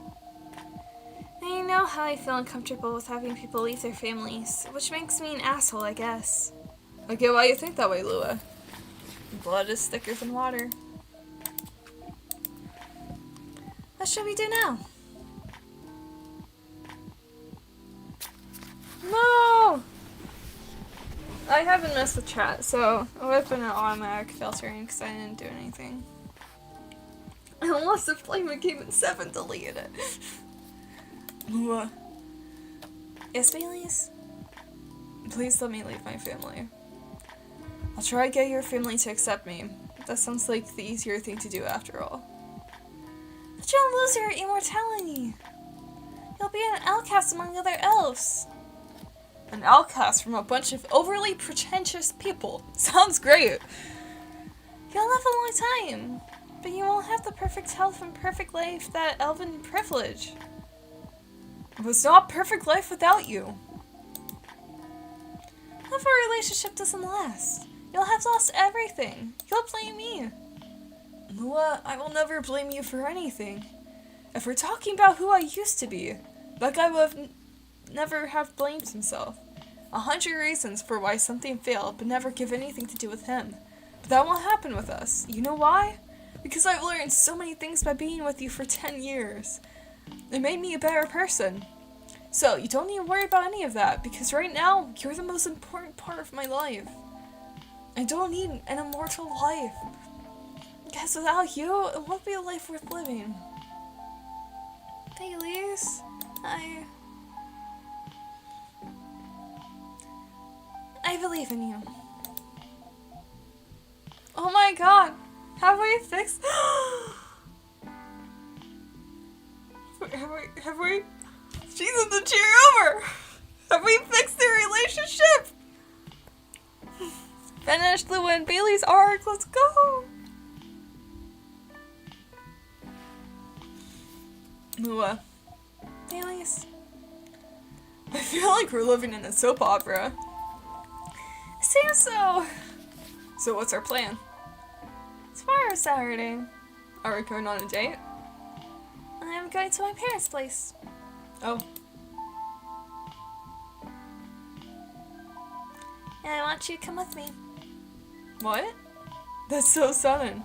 A: And you know how I feel uncomfortable with having people leave their families, which makes me an asshole, I guess. I get why you think that way, Lua. Blood is thicker than water. What should we do now? No! I haven't messed with chat, so I'll open an automatic filtering because I didn't do anything. I lost the flame and came in 7 deleted it. Yes, Baileys? Please let me leave my family. I'll try to get your family to accept me. That sounds like the easier thing to do after all. But you'll lose your immortality. You'll be an outcast among other elves. An outcast from a bunch of overly pretentious people. Sounds great. You'll live a long time, but you won't have the perfect health and perfect life that elven privilege. It was not perfect life without you. If our relationship doesn't last, you'll have lost everything. You'll blame me. Lua, I will never blame you for anything. If we're talking about who I used to be, that guy would have never have blamed himself. 100 reasons for why something failed, but never give anything to do with him. But that won't happen with us. You know why? Because I've learned so many things by being with you for 10 years. It made me a better person. So, you don't need to worry about any of that, because right now, you're the most important part of my life. I don't need an immortal life. Because without you, it won't be a life worth living. Baileys, I believe in you. Oh my god! Have we fixed... Have we... Jesus, the cheer over! Have we fixed their relationship? Finish the win Bailey's arc, let's go! Lua. Bailey's. I feel like we're living in a soap opera. It seems so. So what's our plan? Tomorrow's Saturday. Are we going on a date? I'm going to my parents' place. Oh. And I want you to come with me. What? That's so sudden.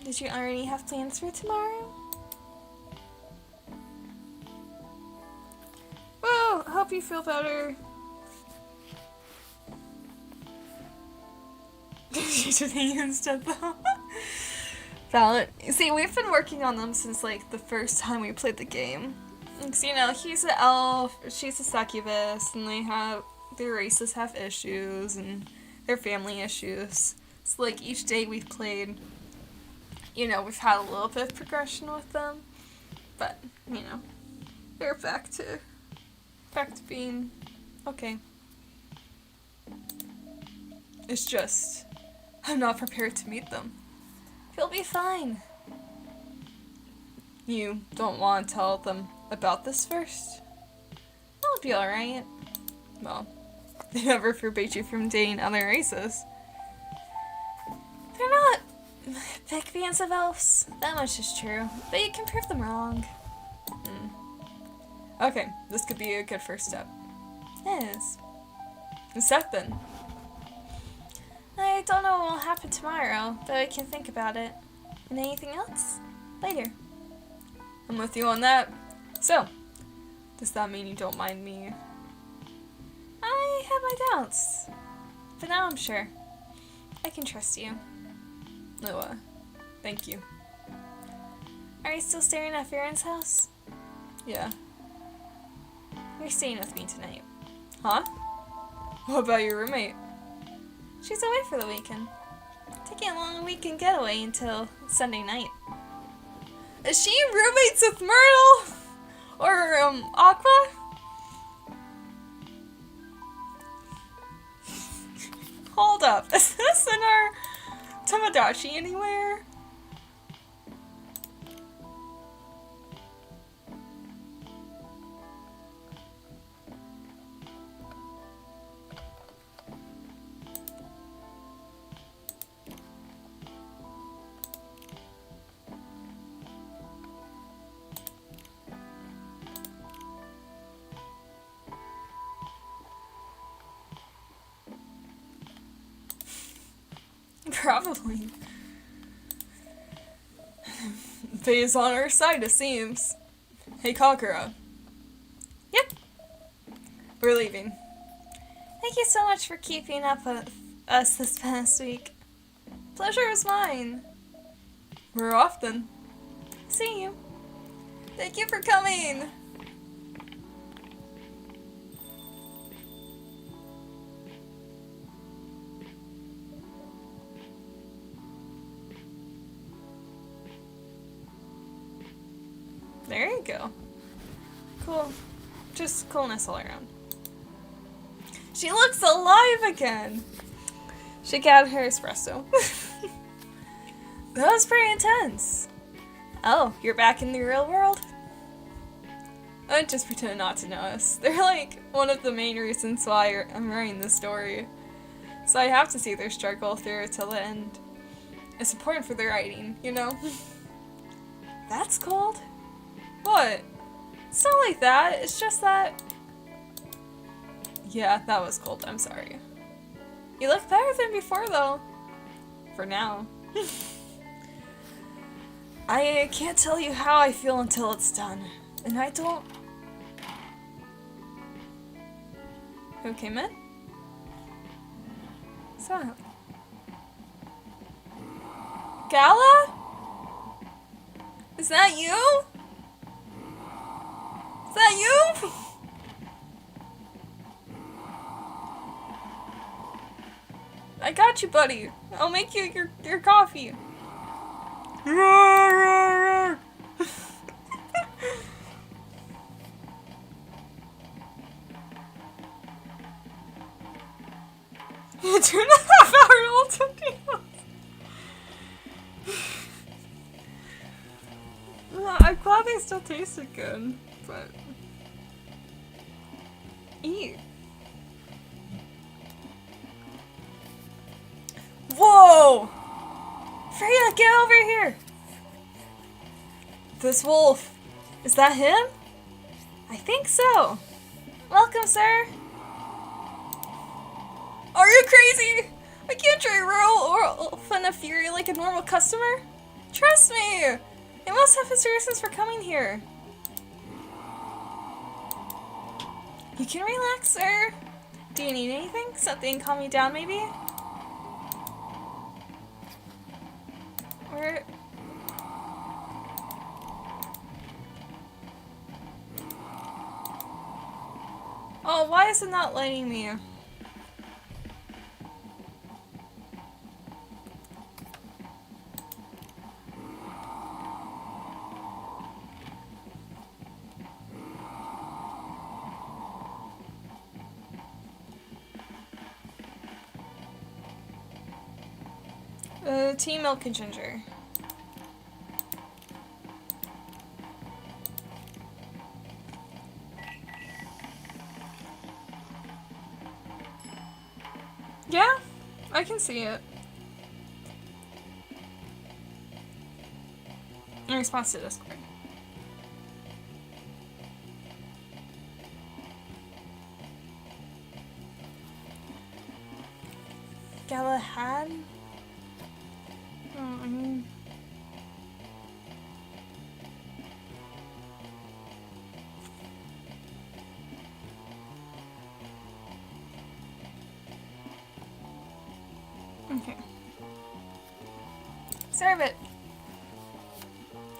A: Did you already have plans for tomorrow? Whoa! I hope you feel better. You did he instead though. Valid. See, we've been working on them since like the first time we played the game. Because, you know, he's an elf, she's a succubus, and their races have issues, and their family issues. So like each day we've played, you know, we've had a little bit of progression with them. But, you know, they're back to being okay. It's just, I'm not prepared to meet them. You'll be fine. You don't want to tell them about this first? I'll be alright. Well, they never forbade you from dating other races. They're not big fans of elves. That much is true. But you can prove them wrong. Okay, this could be a good first step. Yes. The step then. I don't know what will happen tomorrow, but I can think about it. And anything else? Later. I'm with you on that. So, does that mean you don't mind me? I have my doubts. But now I'm sure. I can trust you. Noah, thank you. Are you still staying at Farron's house? Yeah. You're staying with me tonight. Huh? What about your roommate? She's away for the weekend. Taking a long weekend getaway until Sunday night. Is she roommates with Myrtle? Or, Aqua? Hold up. Is this in our Tamagotchi anywhere? Probably. Faye is on our side, it seems. Hey, Kagura. Yep. We're leaving. Thank you so much for keeping up with us this past week. Pleasure is mine. We're off then. See you. Thank you for coming. There you go. Cool. Just coolness all around. She looks alive again! Shake out her espresso. That was pretty intense. Oh, you're back in the real world? I just pretend not to notice. They're like one of the main reasons why I'm writing this story. So I have to see their struggle through it till the end. It's important for the writing, you know? That's cold. What? It's not like that, it's just that... Yeah, that was cold, I'm sorry. You look better than before though. For now. I can't tell you how I feel until it's done. And I don't... Who came in? So... Gala? Is that you? Is that you? I got you, buddy. I'll make you your coffee. You 2.5 hour old tortillas. I'm glad they still tasted good, but eat. Whoa! Freya, get over here! This wolf. Is that him? I think so. Welcome, sir. Are you crazy? I can't treat Rural Wolf in a fury like a normal customer. Trust me. They must have his reasons for coming here. You can relax, sir. Do you need anything? Something to calm you down, maybe? Or... Oh, why is it not letting me? Tea, milk, and ginger. Yeah, I can see it. In response to Discord. Galahad? Okay. Serve it.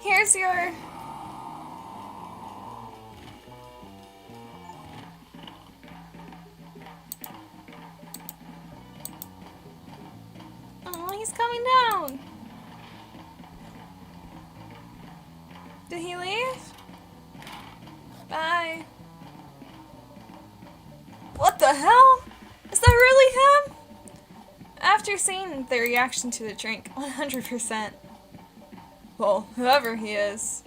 A: Here's your... Oh, he's coming down. Did he leave? Bye. What the hell? Is that really him? After seeing the reaction to the drink, 100%. Well, whoever he is.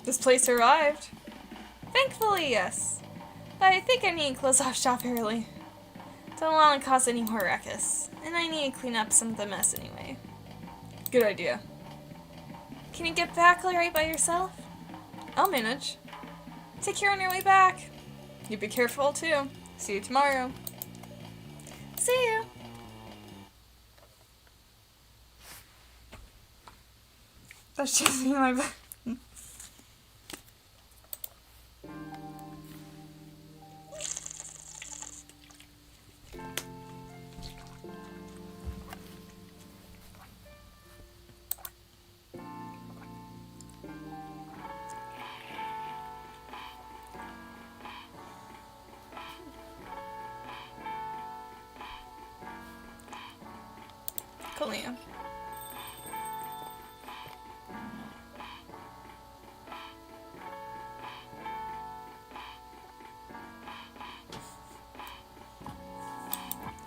A: This place arrived. Thankfully, yes. But I think I need to close off shop early. Don't want to cause any more ruckus. And I need to clean up some of the mess anyway. Good idea. Can you get back right by yourself? I'll manage. Take care on your way back. You be careful too. See you tomorrow. See you. That's just me my back. Kalia.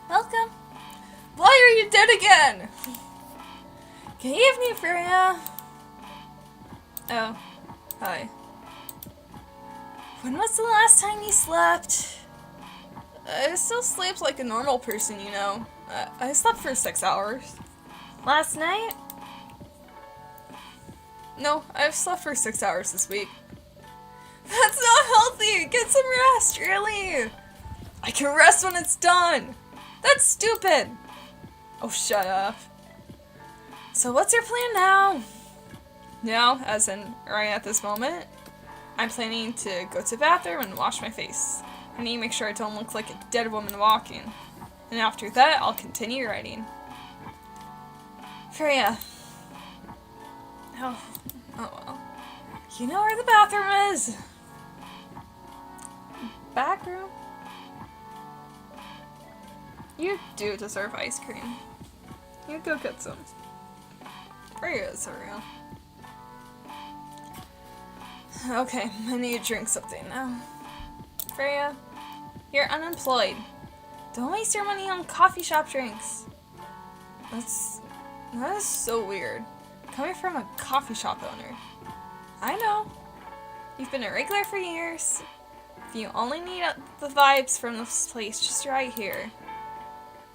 A: Welcome. Why are you dead again? Good evening, Freya. Oh, hi. When was the last time you slept? I still sleep like a normal person, you know. I slept for 6 hours. Last night? No, I've slept for 6 hours this week. That's not healthy! Get some rest, really! I can rest when it's done! That's stupid! Oh, shut up. So what's your plan now? Now, as in right at this moment, I'm planning to go to the bathroom and wash my face. I need to make sure I don't look like a dead woman walking. And after that, I'll continue writing. Freya. Oh well. You know where the bathroom is. Back room? You do deserve ice cream. You go get some. Freya is real. Okay, I need to drink something now. Freya, you're unemployed. Don't waste your money on coffee shop drinks. That is so weird. Coming from a coffee shop owner. I know. You've been a regular for years. If you only need the vibes from this place just right here.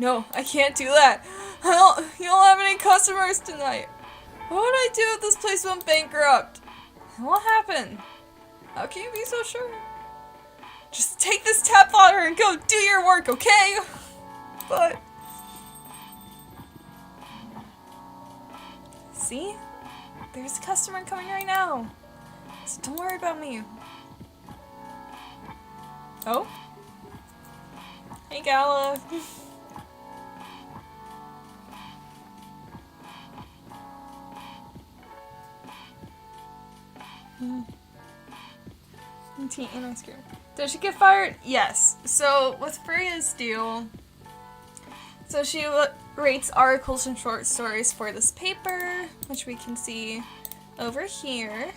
A: No, I can't do that. You don't have any customers tonight. What would I do if this place went bankrupt? What happened? How can you be so sure? Just take this tap water and go do your work, okay? But... See? There's a customer coming right now. So don't worry about me. Oh? Hey, Gala. Tea and ice cream. Did she get fired? Yes. So with Freya's deal, so she rates articles and short stories for this paper, which we can see over here.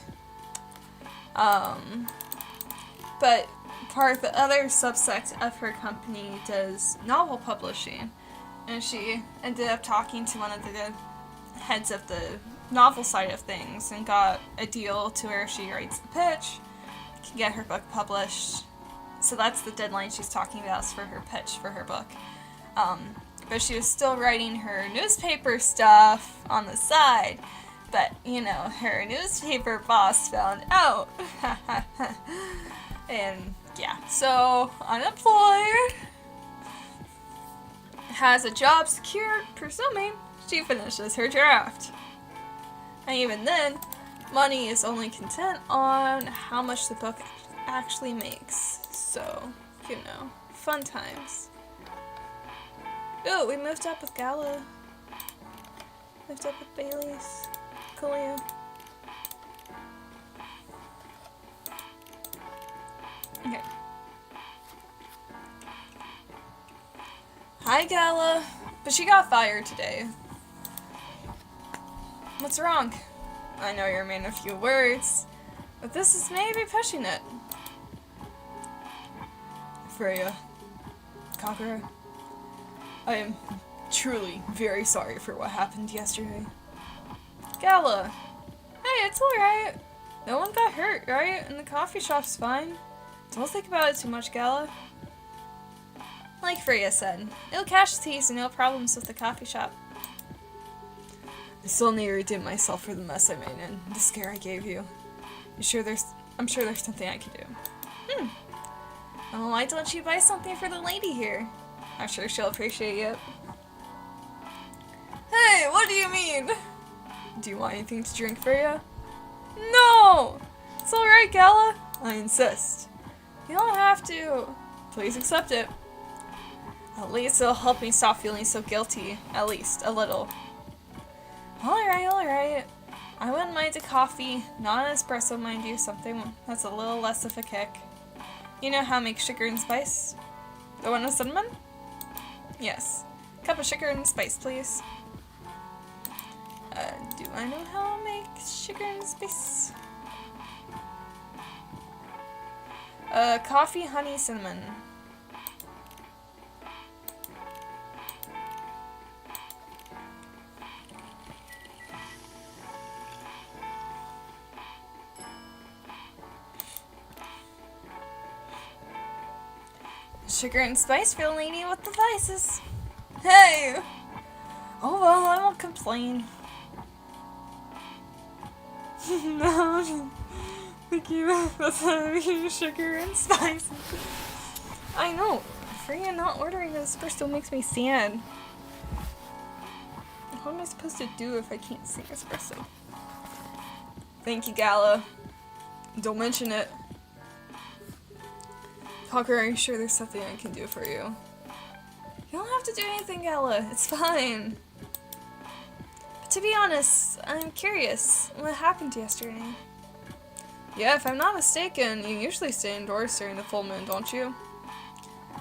A: But part of the other subsect of her company does novel publishing, and she ended up talking to one of the heads of the novel side of things and got a deal to where she writes the pitch, can get her book published. So that's the deadline she's talking about for her pitch for her book. But she was still writing her newspaper stuff on the side. But, you know, her newspaper boss found out. And, yeah. So, unemployed. Has a job secured, presuming she finishes her draft. And even then, money is only content on how much the book actually makes. So, you know, fun times. Ooh, we moved up with Gala. Moved up with Bailey's. Coolio. Okay. Hi, Gala. But she got fired today. What's wrong? I know you're a man of few words, but this is maybe pushing it. Freya. Kagura. I am truly very sorry for what happened yesterday. Gala. Hey, it's alright. No one got hurt, right? And the coffee shop's fine. Don't think about it too much, Gala. Like Freya said, no casualties and no problems with the coffee shop. I still need to redeem myself for the mess I made and the scare I gave you. I'm sure there's something I can do. Well, why don't you buy something for the lady here? I'm sure she'll appreciate it. Hey, what do you mean? Do you want anything to drink, Freya? No! It's alright, Gala. I insist. You don't have to. Please accept it. At least it'll help me stop feeling so guilty. At least, a little. Alright. I wouldn't mind a coffee. Not an espresso, mind you. Something that's a little less of a kick. You know how to make sugar and spice? The one with cinnamon? Yes. Cup of sugar and spice, please. I know how to make sugar in space. Coffee, honey, cinnamon. Sugar and spice for the lady with the vices. Hey! Oh well, I won't complain. No, thank you for sugar and spice. I know, freaking not ordering an espresso makes me sad. What am I supposed to do if I can't sing espresso? Thank you, Gala. Don't mention it. Parker, are you sure there's something I can do for you? You don't have to do anything, Gala. It's fine. But to be honest, I'm curious. What happened yesterday? Yeah, if I'm not mistaken, you usually stay indoors during the full moon, don't you?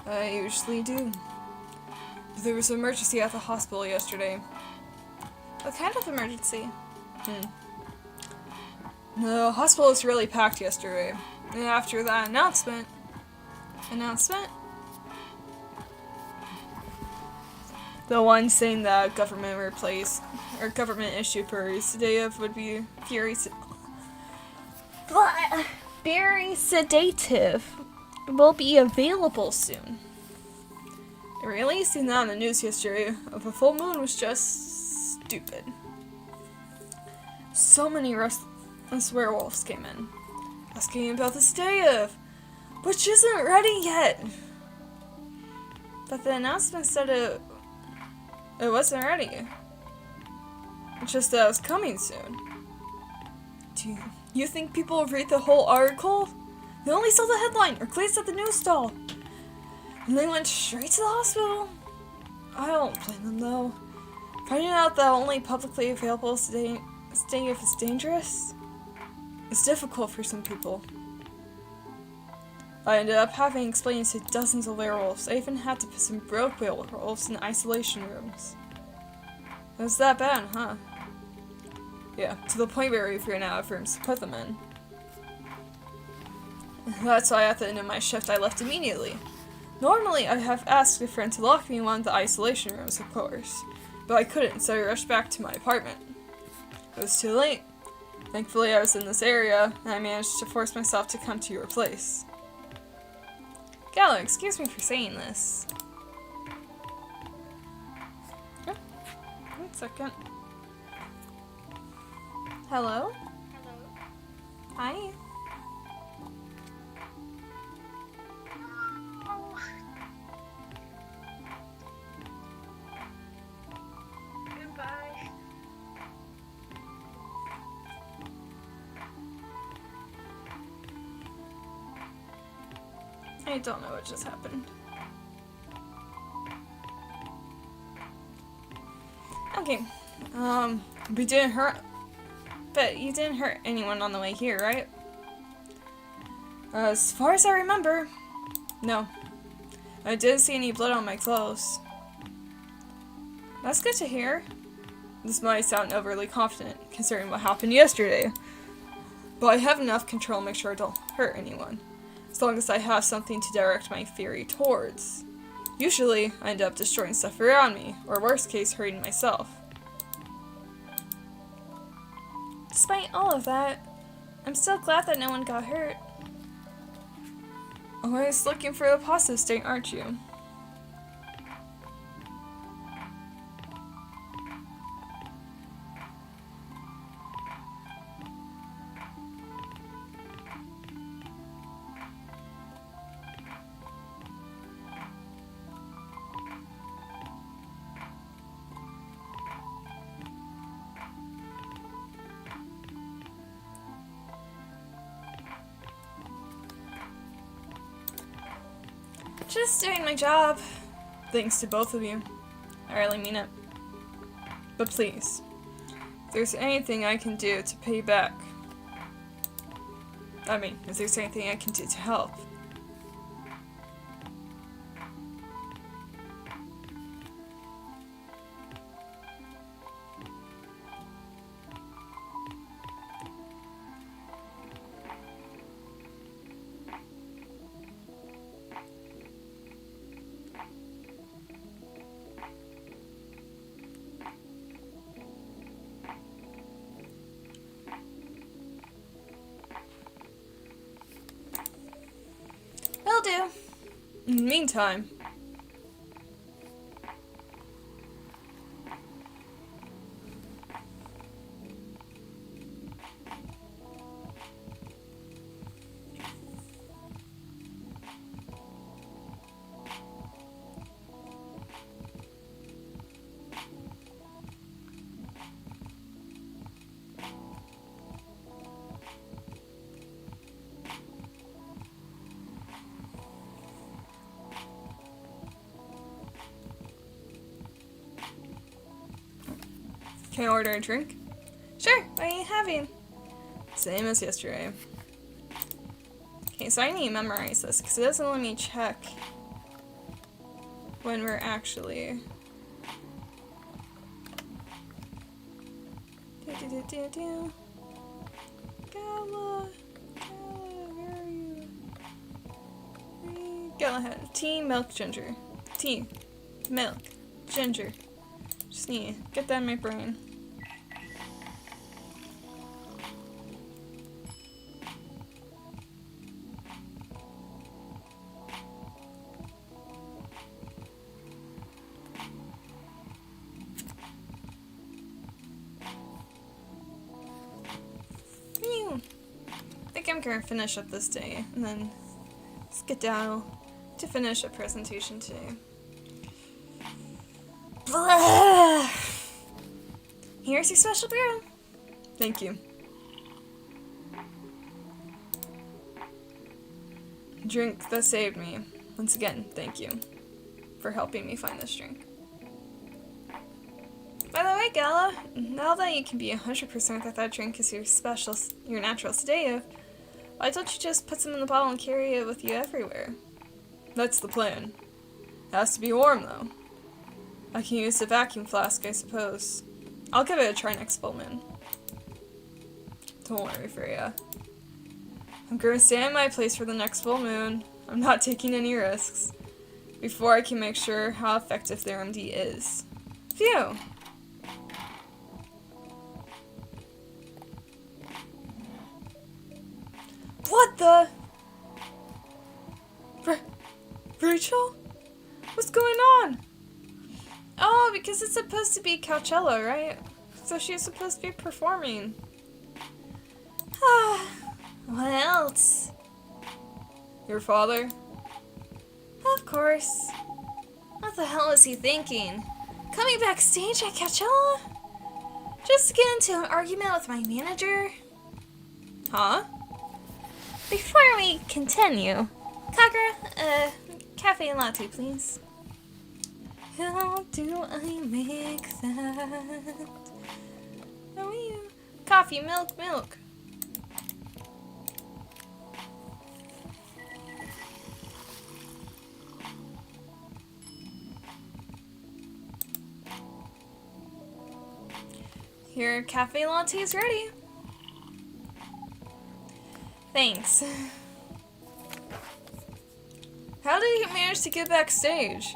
A: I usually do. But there was an emergency at the hospital yesterday. What kind of emergency? The hospital was really packed yesterday. And after that announcement... The one saying that government issued per sedative would be very sedative will be available soon. Releasing that on the news yesterday of a full moon was just stupid. So many restless werewolves came in, asking about the sedative, which isn't ready yet. But the announcement said it wasn't ready. It's just that it was coming soon. Do you think people will read the whole article? They only saw the headline or glanced at the news stall. And they went straight to the hospital. I don't blame them though. Finding out that only publicly available sedative is dangerous is difficult for some people. I ended up having explained to dozens of werewolves. I even had to put some broke werewolves in isolation rooms. It was that bad, huh? Yeah, to the point where we've ran out of rooms to put them in. That's why at the end of my shift I left immediately. Normally I'd have asked a friend to lock me in one of the isolation rooms, of course. But I couldn't, so I rushed back to my apartment. It was too late. Thankfully I was in this area, and I managed to force myself to come to your place. Gala, excuse me for saying this. Oh, 1 second. Hello?
B: Hello?
A: Hi.
B: Oh. Goodbye.
A: I don't know what just happened. Okay. We didn't hurt... But you didn't hurt anyone on the way here, right? As far as I remember, no. I didn't see any blood on my clothes. That's good to hear. This might sound overly confident, considering what happened yesterday. But I have enough control to make sure I don't hurt anyone. As long as I have something to direct my fury towards. Usually, I end up destroying stuff around me, or worst case, hurting myself. Despite all of that, I'm still glad that no one got hurt. Always looking for the positive state, aren't you? Just doing my job. Thanks to both of you. I really mean it. But please, if there's anything I can do to pay back. If there's anything I can do to help. Will do.
C: In the meantime, can I order a drink?
A: Sure, what are you having?
C: Same as yesterday. Okay, so I need to memorize this because it doesn't let me check when we're actually. Gala, where are you? Gala, tea, milk, ginger. Tea, milk, ginger. Just need to get that in my brain. I think I'm gonna finish up this day and then skedaddle to finish a presentation today.
A: Blah! Here's your special brew.
C: Thank you. Drink that saved me. Once again, thank you for helping me find this drink.
A: By the way, Gala, now that you can be 100% that that drink is your natural sedative, why don't you just put some in the bottle and carry it with you everywhere?
C: That's the plan. It has to be warm, though. I can use the vacuum flask, I suppose. I'll give it a try next full moon. Don't worry, Freya. I'm gonna stay in my place for the next full moon. I'm not taking any risks. Before I can make sure how effective the RMD is.
A: Phew!
C: What the? Rachel? What's going on?
A: Oh, because it's supposed to be Coachella, right? So she's supposed to be performing. Ah, what else?
C: Your father?
A: Of course. What the hell is he thinking? Coming backstage at Coachella? Just to get into an argument with my manager?
C: Huh?
A: Before we continue, Kagura, cafe latte, please. How do I make that? How are you? Coffee, milk, milk. Your cafe latte is ready. Thanks.
C: How did he manage to get backstage?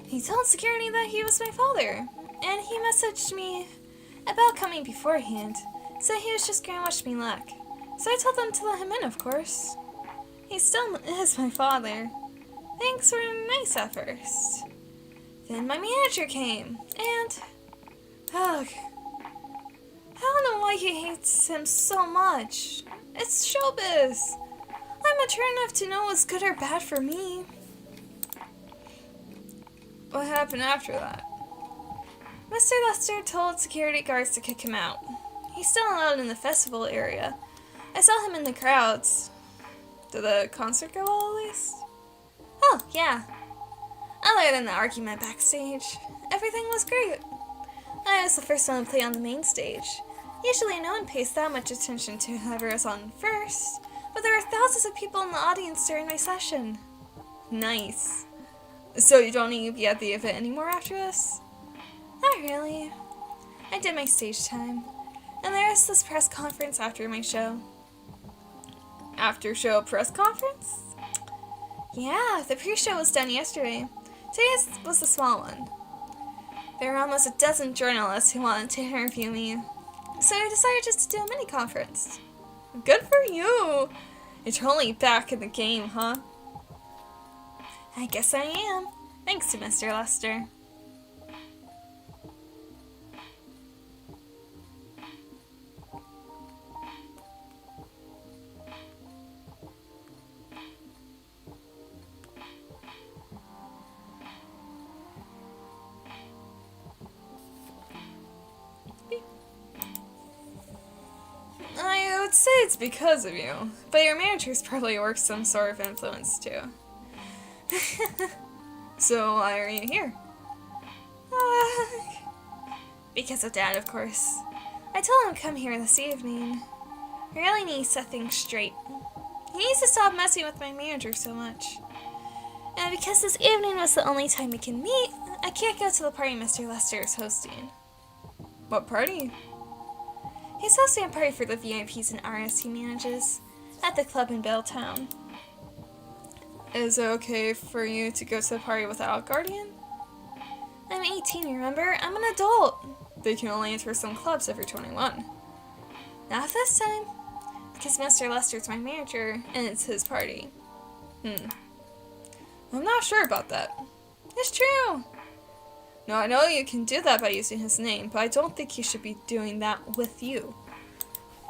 A: He told security that he was my father, and he messaged me about coming beforehand, so he was just gonna wish me luck. So I told them to let him in, of course. He still is my father. Things were nice at first. Then my manager came, and... ugh. I don't know why he hates him so much. It's showbiz. I'm mature enough to know what's good or bad for me.
C: What happened after that?
A: Mr. Lester told security guards to kick him out. He's still allowed in the festival area. I saw him in the crowds.
C: Did the concert go well, at least?
A: Oh, yeah. Other than the argument backstage, everything was great. I was the first one to play on the main stage. Usually no one pays that much attention to whoever is on first, but there were thousands of people in the audience during my session.
C: Nice. So you don't need to be at the event anymore after this?
A: Not really. I did my stage time, and there was this press conference after my show.
C: After show press conference?
A: Yeah, the pre-show was done yesterday. Today's was the small one. There were almost a dozen journalists who wanted to interview me, so I decided just to do a mini conference.
C: Good for you! You're totally back in the game, huh?
A: I guess I am. Thanks to Mr. Lester.
C: I would say it's because of you, but your manager's probably worked some sort of influence too. So why are you here?
A: Because of Dad, of course. I told him to come here this evening. He really needs to set things straight. He needs to stop messing with my manager so much. And because this evening was the only time we can meet, I can't go to the party Mr. Lester is hosting.
C: What party?
A: He's hosting a party for the VIPs and artists he manages at the club in Belltown.
C: Is it okay for you to go to the party without a guardian?
A: I'm 18, remember? I'm an adult.
C: They can only enter some clubs if you're 21.
A: Not this time. Because Mr. Lester's my manager, and it's his party.
C: I'm not sure about that.
A: It's true.
C: No, I know you can do that by using his name, but I don't think he should be doing that with you.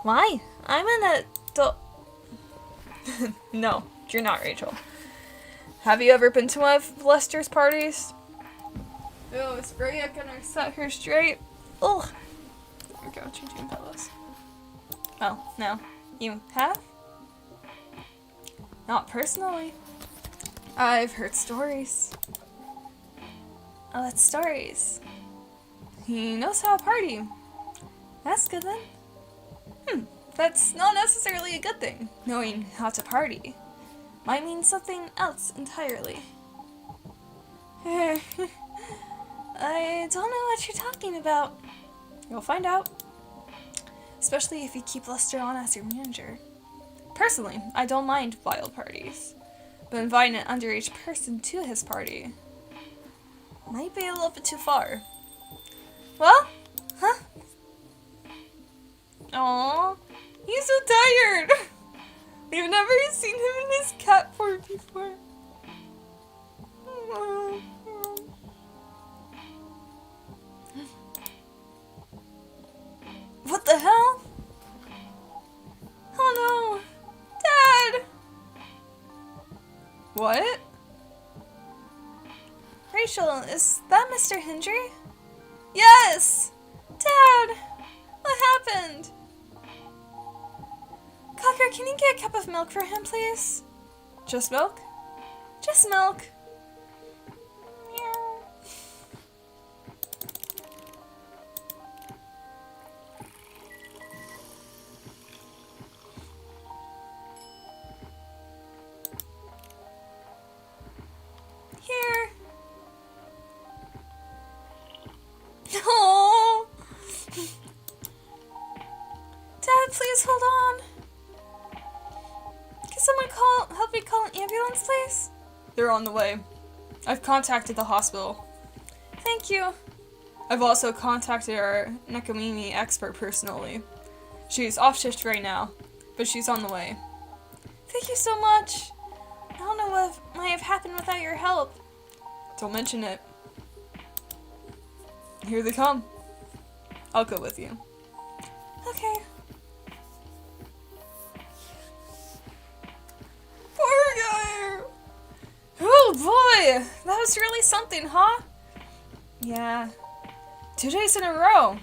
A: Why? I'm an adult.
C: No, you're not, Rachel. Have you ever been to one of Lester's parties? Oh, is Freya gonna set her straight?
A: Ugh.
C: There we go, changing pillows.
A: Oh, no. You have?
C: Not personally. I've heard stories.
A: Oh, it's stories.
C: He knows how to party.
A: That's good then.
C: That's not necessarily a good thing. Knowing how to party
A: Might mean something else entirely. I don't know what you're talking about.
C: You'll find out.
A: Especially if you keep Lester on as your manager.
C: Personally, I don't mind wild parties, but inviting an underage person to his party might be a little bit too far.
A: Well? Huh?
C: Aww, he's so tired. We've never seen him in his cat form before. What the hell?
A: Oh no! Dad!
C: What?
A: Rachel, is that Mr. Hendry?
C: Yes!
A: Dad! What happened? Cocker, can you get a cup of milk for him, please?
C: Just milk?
A: Just milk. Meow. Here.
C: Oh!
A: Dad, please hold on. Can someone help me call an ambulance, please?
C: They're on the way. I've contacted the hospital.
A: Thank you.
C: I've also contacted our Nekomimi expert personally. She's off shift right now, but she's on the way.
A: Thank you so much. I don't know what might have happened without your help.
C: Don't mention it. Here they come. I'll go with you.
A: Okay.
C: Poor guy! Oh boy! That was really something, huh?
A: Yeah.
C: 2 days in a row.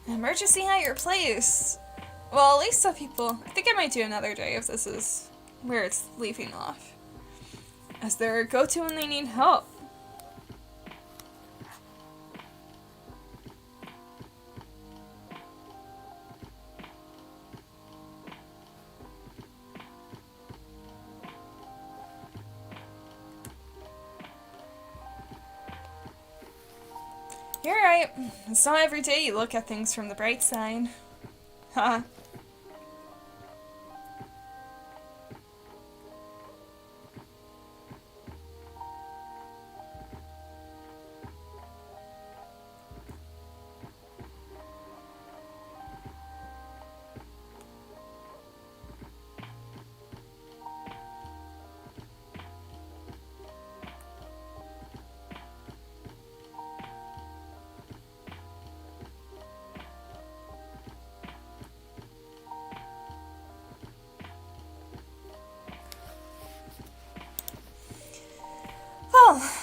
A: An emergency at your place.
C: Well, at least some people. I think I might do another day if this is where it's leaving off. As their go-to when they need help. You're right. It's not every day you look at things from the bright side. Haha.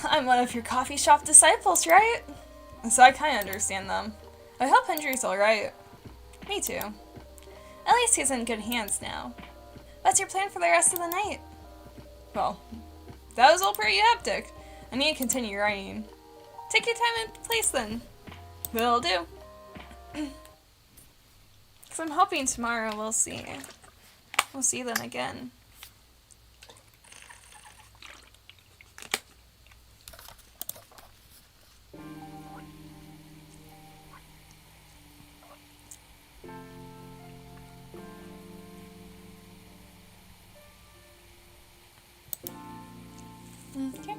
C: I'm one of your coffee shop disciples, right? So I kinda understand them. I hope Hendry's alright. Me too. At least he's in good hands now. What's your plan for the rest of the night? Well, that was all pretty hectic. I need to continue writing. Take your time and place then. Will do. Cause I'm hoping tomorrow we'll see. We'll see them again. Okay.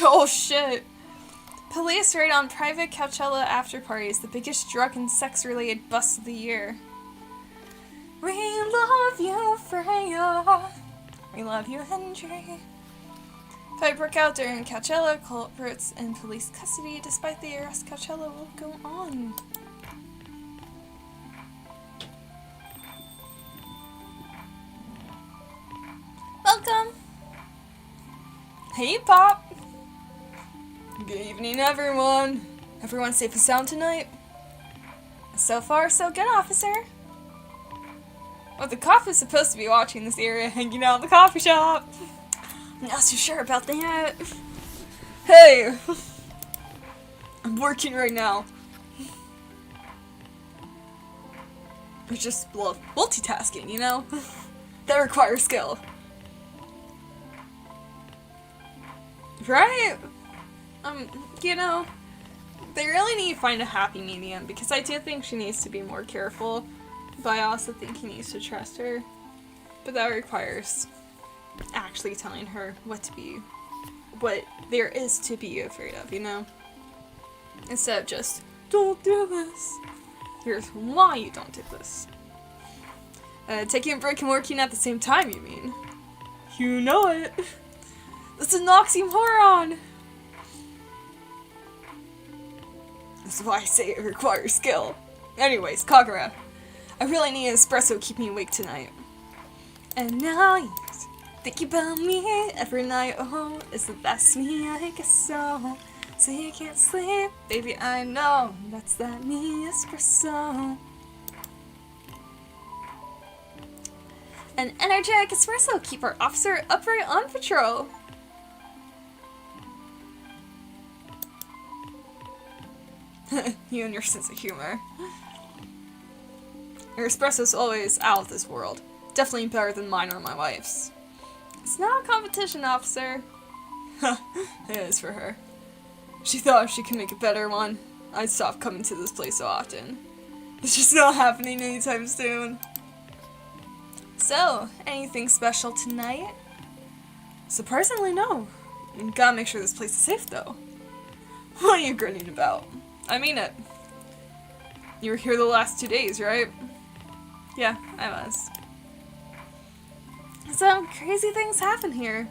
C: Oh shit! Police raid on private Coachella after parties, the biggest drug and sex-related bust of the year. We love you, Freya. We love you, Hendry. Fight broke out during Coachella, culprits in police custody. Despite the arrest, Coachella will go on. Welcome! Hey, Pop! Good evening, everyone. Everyone safe and sound tonight? So far, so good, officer. Well, the cop is supposed to be watching this area, hanging out in the coffee shop. I'm not so sure about that. Hey! I'm working right now. It's just multitasking, you know? That requires skill. Right? You know, they really need to find a happy medium, because I do think she needs to be more careful, but I also think he needs to trust her. But that requires actually telling her what there is to be afraid of, you know? Instead of just, don't do this. Here's why you don't do this. Taking a break and working at the same time, you mean? You know it. That's an oxymoron! That's why I say it requires skill. Anyways, Kagura, I really need an espresso to keep me awake tonight. And now you think about me every night. Oh, is that's me? I guess so. So you can't sleep, baby, I know. That's that me espresso. An energetic espresso keep our officer upright on patrol. You and your sense of humor. Your espresso's always out of this world. Definitely better than mine or my wife's. It's not a competition, officer. It is for her. She thought if she could make a better one, I'd stop coming to this place so often. It's just not happening anytime soon. So, anything special tonight? Surprisingly, no. You gotta make sure this place is safe, though. What are you grinning about? I mean it. You were here the last 2 days, right? Yeah, I was. Some crazy things happen here.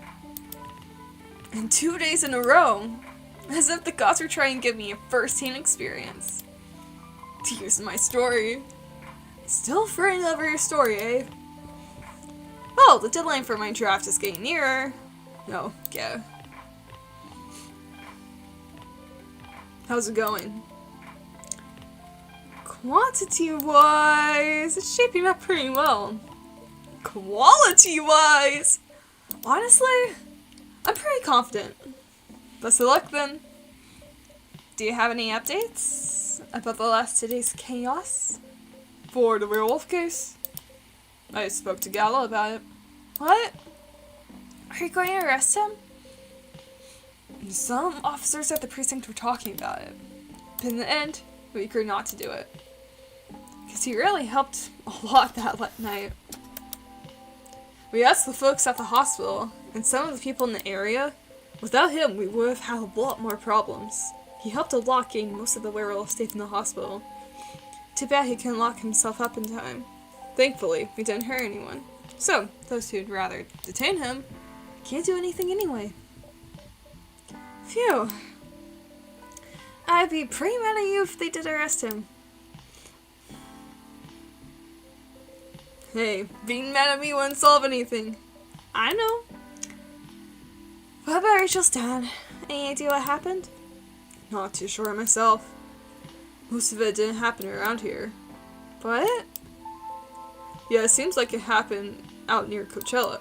C: And 2 days in a row. As if the gods were trying to give me a first-hand experience. To use in my story. Still fretting over your story, eh? Well, the deadline for my draft is getting nearer. No, yeah. How's it going? Quantity-wise, it's shaping up pretty well. Quality-wise, honestly, I'm pretty confident. Best of luck then. Do you have any updates about the last 2 days' chaos? For the werewolf case? I spoke to Gala about it. What? Are you going to arrest him? Some officers at the precinct were talking about it. But in the end, we agreed not to do it. Because he really helped a lot that night. We asked the folks at the hospital, and some of the people in the area. Without him, we would have had a lot more problems. He helped a lot getting most of the werewolves safe in the hospital. Too bad he couldn't lock himself up in time. Thankfully, we didn't hurt anyone. So, those who'd rather detain him can't do anything anyway. Phew. I'd be pretty mad at you if they did arrest him. Hey, being mad at me wouldn't solve anything.
A: I know. What about Rachel's dad? Any idea what happened?
C: Not too sure myself. Most of it didn't happen around here.
A: What?
C: Yeah, it seems like it happened out near Coachella.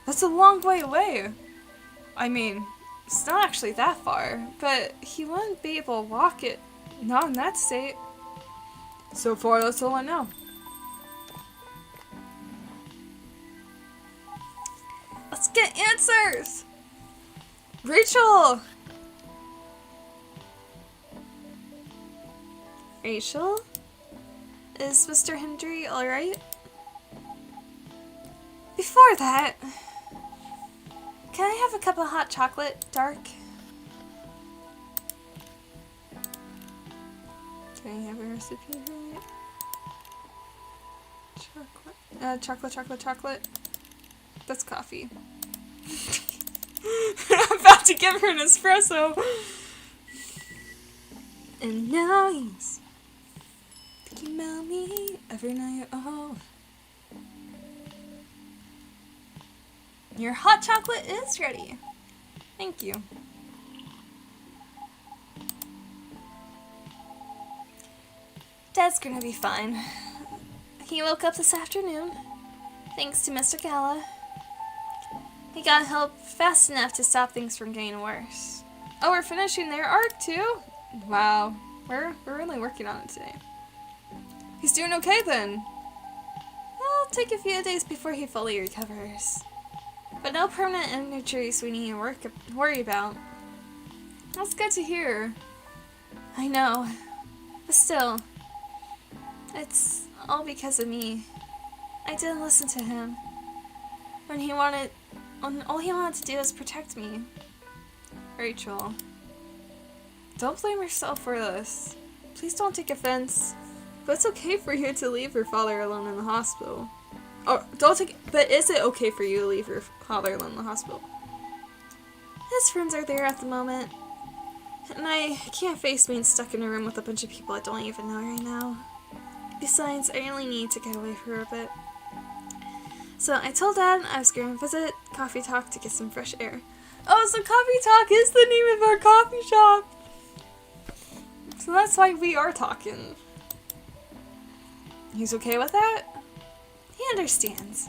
A: That's a long way away. I mean, it's not actually that far, but he wouldn't be able to walk it. Not in that state.
C: So far, that's all I know.
A: Let's get answers! Rachel! Rachel? Is Mr. Hendry alright? Before that, can I have a cup of hot chocolate, dark? Can I have a recipe for it? Chocolate. That's coffee. I'm about to give her an espresso. And now he's thinking about me every night. Oh. Your hot chocolate is ready. Thank you. Dad's gonna be fine. He woke up this afternoon, thanks to Mr. Gala. He got help fast enough to stop things from getting worse. Oh, we're finishing their arc too? Wow, we're really working on it today.
C: He's doing okay then.
A: It'll take a few days before he fully recovers. But no permanent injuries we need to worry about.
C: That's good to hear.
A: I know, but still, it's all because of me. I didn't listen to him. When all he wanted to do was protect me.
C: Rachel, don't blame yourself for this. Please don't take offense. But it's okay for you to leave your father alone in the hospital. But is it okay for you to leave your father alone in the hospital?
A: His friends are there at the moment. And I can't face being stuck in a room with a bunch of people I don't even know right now. Besides, I really need to get away for a bit. So I told Dad I was going to visit Coffee Talk to get some fresh air.
C: Oh, so Coffee Talk is the name of our coffee shop. So that's why we are talking.
A: He's okay with that? He understands.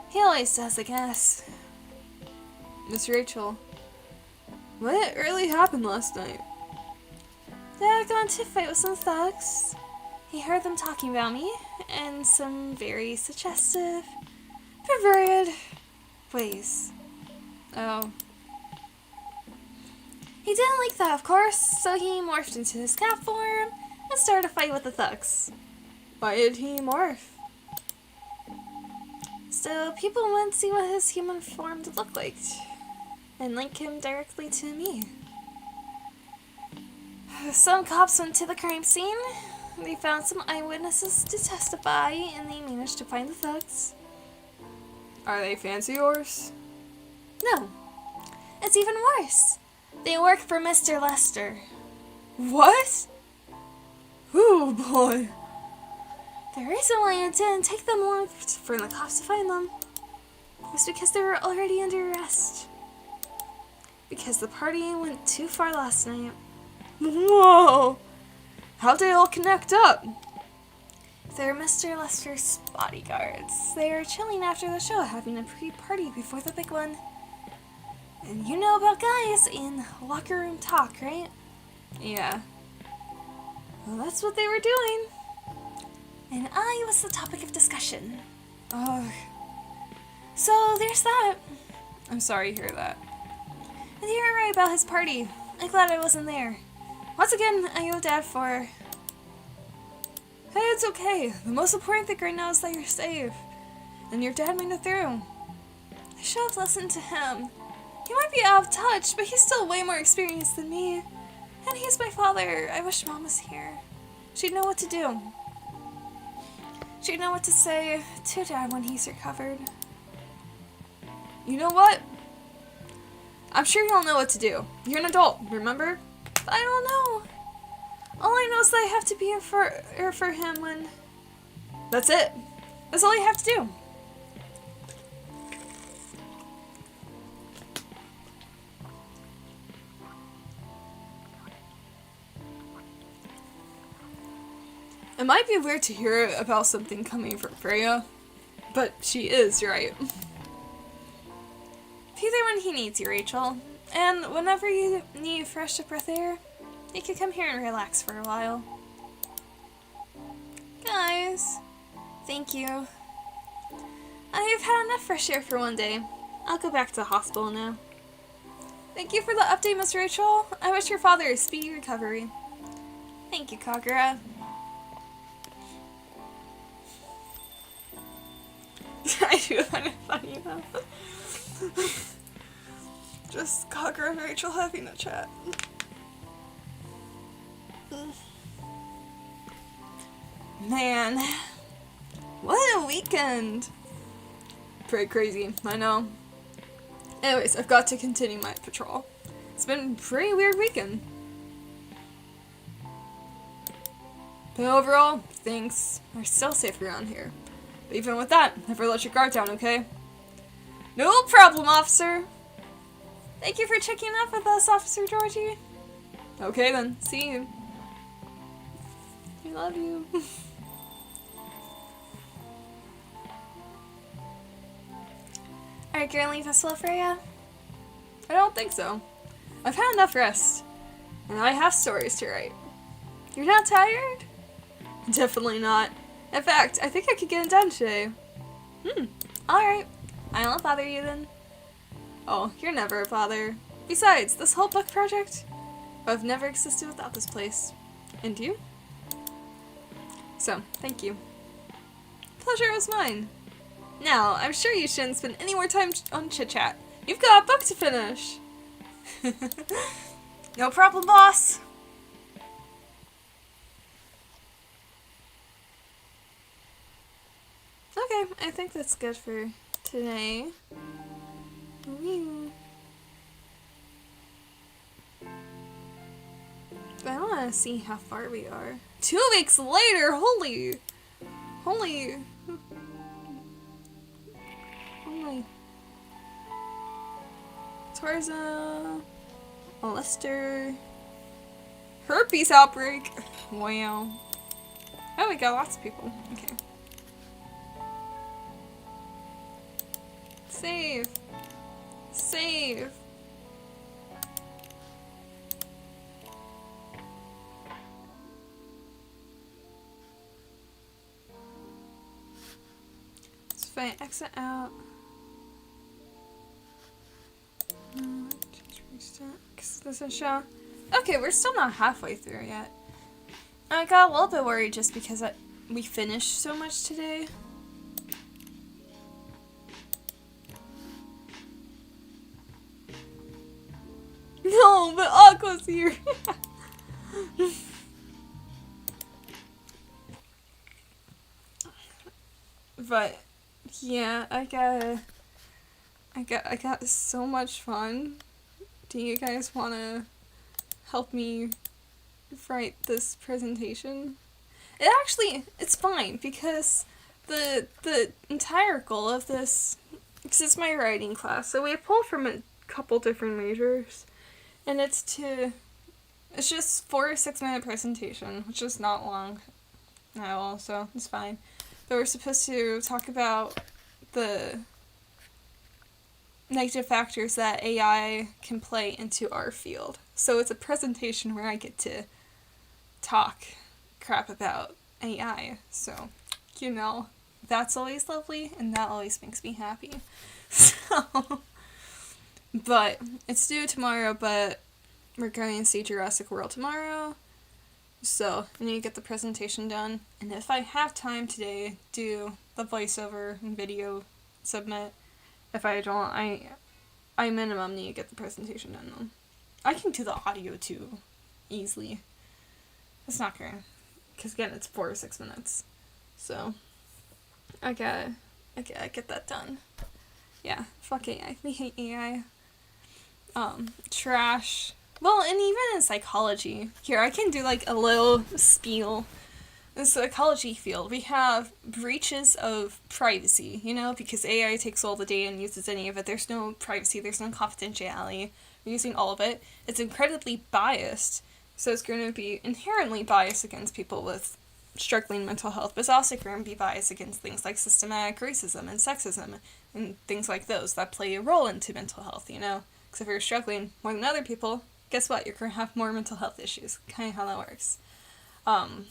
A: He always does, I guess.
C: Miss Rachel, what really happened last night?
A: Dad got into a fight with some thugs. He heard them talking about me in some very suggestive, perverted ways.
C: Oh.
A: He didn't like that, of course, so he morphed into his cat form and started a fight with the thugs.
C: Why did he morph?
A: So people wouldn't see what his human form looked like and link him directly to me. Some cops went to the crime scene. They found some eyewitnesses to testify, and they managed to find the thugs.
C: Are they fans of yours?
A: No. It's even worse. They work for Mr. Lester.
C: What? Oh boy.
A: The reason why it didn't take them long for the cops to find them was because they were already under arrest. Because the party went too far last night.
C: Whoa! How'd they all connect up?
A: They're Mr. Lester's bodyguards. They are chilling after the show, having a pre-party before the big one. And you know about guys in locker room talk, right?
C: Yeah.
A: Well, that's what they were doing. And I was the topic of discussion.
C: Ugh.
A: So there's that.
C: I'm sorry to hear that.
A: And you were right about his party. I'm glad I wasn't there. Once again, I owe Dad for...
C: Hey, it's okay. The most important thing right now is that you're safe. And your dad made it through.
A: I should have listened to him. He might be out of touch, but he's still way more experienced than me. And he's my father. I wish Mom was here. She'd know what to do. She'd know what to say to Dad when he's recovered.
C: You know what? I'm sure you'll know what to do. You're an adult, remember?
A: I don't know. All I know is that I have to be here for him when...
C: That's it. That's all you have to do. It might be weird to hear about something coming from Freya, but she is right.
A: Be there when he needs you, Rachel. And whenever you need fresh breath air, you can come here and relax for a while. Guys, thank you. I've had enough fresh air for one day. I'll go back to the hospital now. Thank you for the update, Miss Rachel. I wish your father a speedy recovery. Thank you, Kagura.
C: I do find it funny though. Just Kagura and Rachel having a chat. Man, what a weekend! Pretty crazy, I know. Anyways, I've got to continue my patrol. It's been a pretty weird weekend. But overall, things are still safe around here. But even with that, never let your guard down, okay? No problem, officer!
A: Thank you for checking up with us, Officer Georgie.
C: Okay then, see you. I love you.
A: Are you gonna leave us well, Freya?
C: I don't think so. I've had enough rest. And I have stories to write.
A: You're not tired?
C: Definitely not. In fact, I think I could get it done today.
A: Alright. I won't bother you then.
C: Oh, you're never a bother. Besides, this whole book project, I've never existed without this place. And you? So, thank you. Pleasure was mine. Now, I'm sure you shouldn't spend any more time on chit-chat. You've got a book to finish.
A: No problem, boss.
C: Okay, I think that's good for today. I want to see how far we are. 2 weeks later! Holy! Oh my. Tarza. Lester. Herpes outbreak! Wow. Oh, we got lots of people. Okay. Save. Save. It's fine. Exit out. This is show. Okay, we're still not halfway through yet. I got a little bit worried just because we finished so much today. No, but Aqua's here. But yeah, I got so much fun. Do you guys want to help me write this presentation? It's fine because the entire goal of this, because it's my writing class, so we pulled from a couple different majors. And it's just 4 or 6 minute presentation, which is not long at all, so it's fine. But we're supposed to talk about the negative factors that AI can play into our field. So it's a presentation where I get to talk crap about AI. So, that's always lovely, and that always makes me happy. So... But it's due tomorrow, but we're going to see Jurassic World tomorrow. So I need to get the presentation done. And if I have time today, do the voiceover and video submit. If I don't, I minimum need to get the presentation done though. I can do the audio too, easily. It's not gonna, because again, it's 4 or 6 minutes. So I gotta get that done. Yeah, fuck AI. We hate AI. Trash. Well, and even in psychology. Here, I can do like a little spiel the psychology field, we have breaches of privacy, you know, because AI takes all the data and uses any of it. There's no privacy, there's no confidentiality. We're using all of it. It's incredibly biased, so it's going to be inherently biased against people with struggling mental health, but it's also going to be biased against things like systematic racism and sexism and things like those that play a role into mental health, you know? Because if you're struggling more than other people, guess what? You're going to have more mental health issues. Kind of how that works. And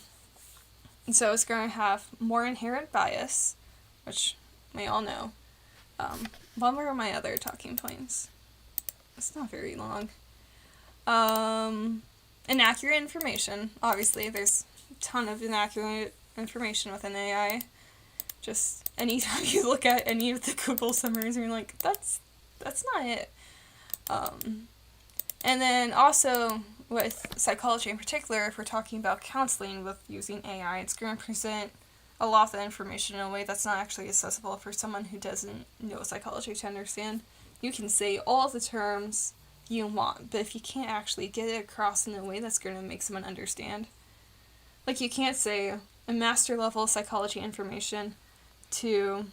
C: so it's going to have more inherent bias, which we all know. What were my other talking points? It's not very long. Inaccurate information. Obviously, there's a ton of inaccurate information within AI. Just anytime you look at any of the Google summaries, you're like, that's not it. And then also with psychology in particular, if we're talking about counseling with using AI, it's going to present a lot of the information in a way that's not actually accessible for someone who doesn't know psychology to understand. You can say all the terms you want, but if you can't actually get it across in a way that's going to make someone understand, like you can't say a master level psychology information to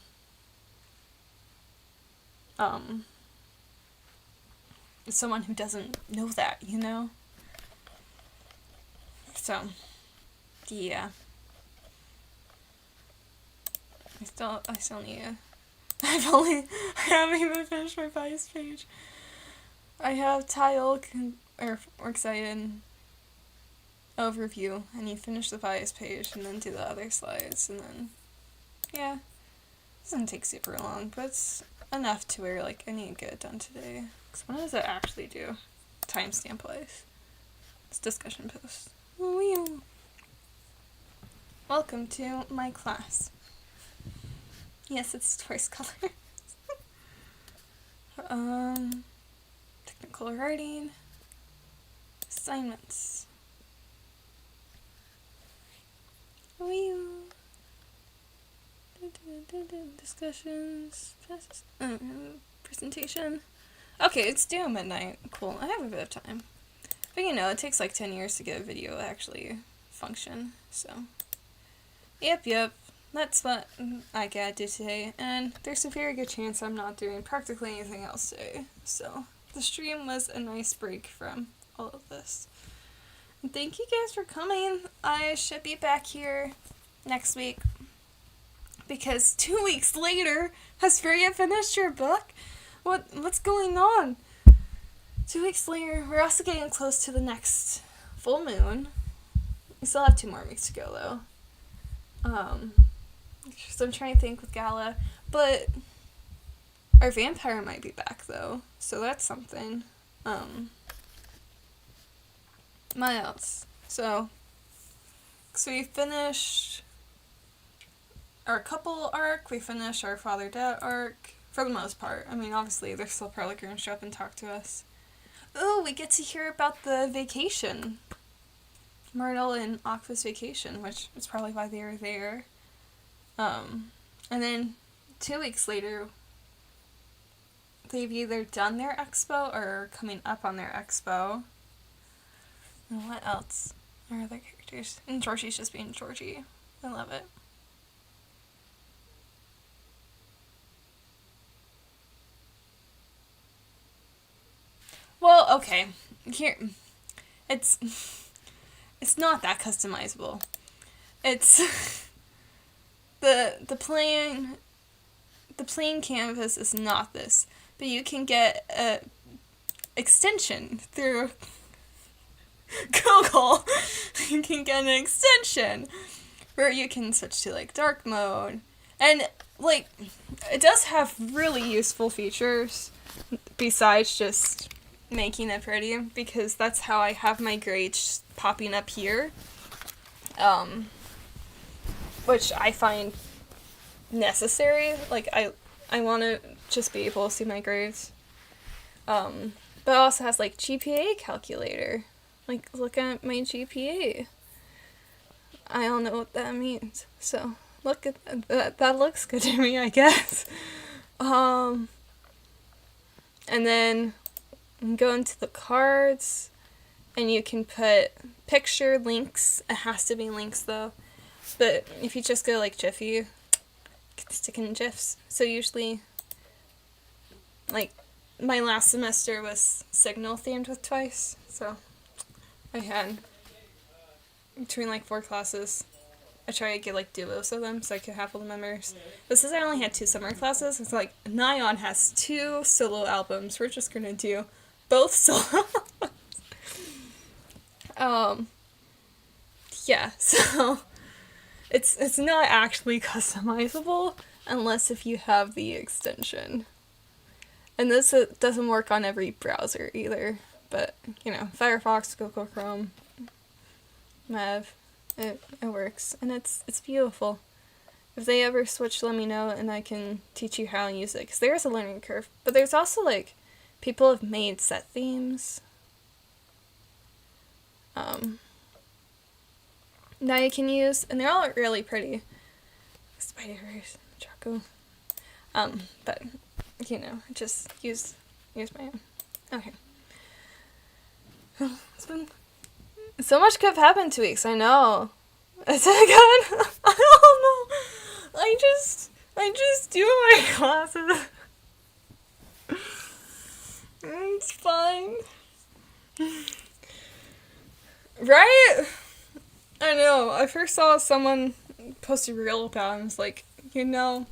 C: someone who doesn't know that, you know? So, yeah. I still need to... I haven't even finished my bias page. I have tile, works cited, overview, and you finish the bias page, and then do the other slides, and then, yeah. It doesn't take super long, but it's enough to where, like, I need to get it done today. Because when does it actually do? Timestamp-wise. It's discussion post. Wee-oo. Welcome to my class. Yes, it's twice color. Technical writing. Assignments. Wee-oo. Discussions. Presentation. Okay, it's due at midnight. Cool. I have a bit of time. But you know, it takes like 10 years to get a video actually function. So, yep. That's what I gotta do today. And there's a very good chance I'm not doing practically anything else today. So, the stream was a nice break from all of this. And thank you guys for coming. I should be back here next week. Because 2 weeks later, has Riot finished your book? What's going on? 2 weeks later, we're also getting close to the next full moon. We still have 2 more weeks to go, though. So I'm trying to think with Gala. But our vampire might be back, though. So that's something. What else? So we finished our couple arc. We finished our father-dad arc. For the most part. I mean, obviously, they're still probably going to show up and talk to us. Oh, we get to hear about the vacation. Myrtle and Aqua's vacation, which is probably why they were there. And then 2 weeks later, they've either done their expo or are coming up on their expo. And what else are other characters? And Georgie's just being Georgie. I love it. Well, okay. Here, it's not that customizable. It's the plain canvas is not this, but you can get a extension through Google. You can get an extension where you can switch to like dark mode, and like it does have really useful features besides just making it pretty, because that's how I have my grades popping up here, which I find necessary. Like I want to just be able to see my grades, but it also has like GPA calculator. Like, look at my GPA. I don't know what that means, so look at that. That looks good to me, I guess. And then go into the cards, and you can put picture links. It has to be links, though.
A: But if you just go like Jiffy, you can stick in GIFs. So usually, like, my last semester was Signal themed with Twice, so I had, between like 4 classes, I tried to get like duos of them so I could have all the members. But since I only had 2 summer classes, it's like, Nyan has 2 solo albums, we're just gonna do both solo yeah, so it's not actually customizable unless if you have the extension. And this doesn't work on every browser either, but, you know, Firefox, Google Chrome, Mav, it works, and it's beautiful. If they ever switch, let me know, and I can teach you how to use it, because there is a learning curve. But there's also, like, people have made set themes that you can use, and they're all really pretty. Spider-Verse, Chaco. But, you know, just use my own. Okay. It's been... So much could have happened 2 weeks, I know. Is that good? I don't know. I just do my classes. It's fine. Right? I know. I first saw someone post a reel about it and was like, you know,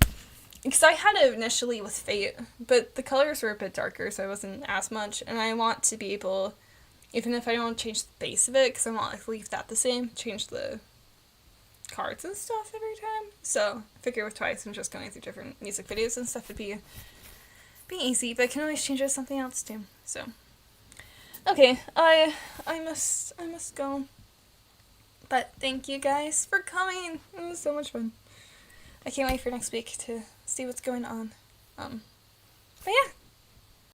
A: because I had it initially with Fate, but the colors were a bit darker, so it wasn't as much, and I want to be able, even if I don't change the base of it, because I want to leave that the same, change the cards and stuff every time. So I figure with Twice and just going through different music videos and stuff would be easy, but I can always change it to something else too. So okay, I must go. But thank you guys for coming. It was so much fun. I can't wait for next week to see what's going on. But yeah.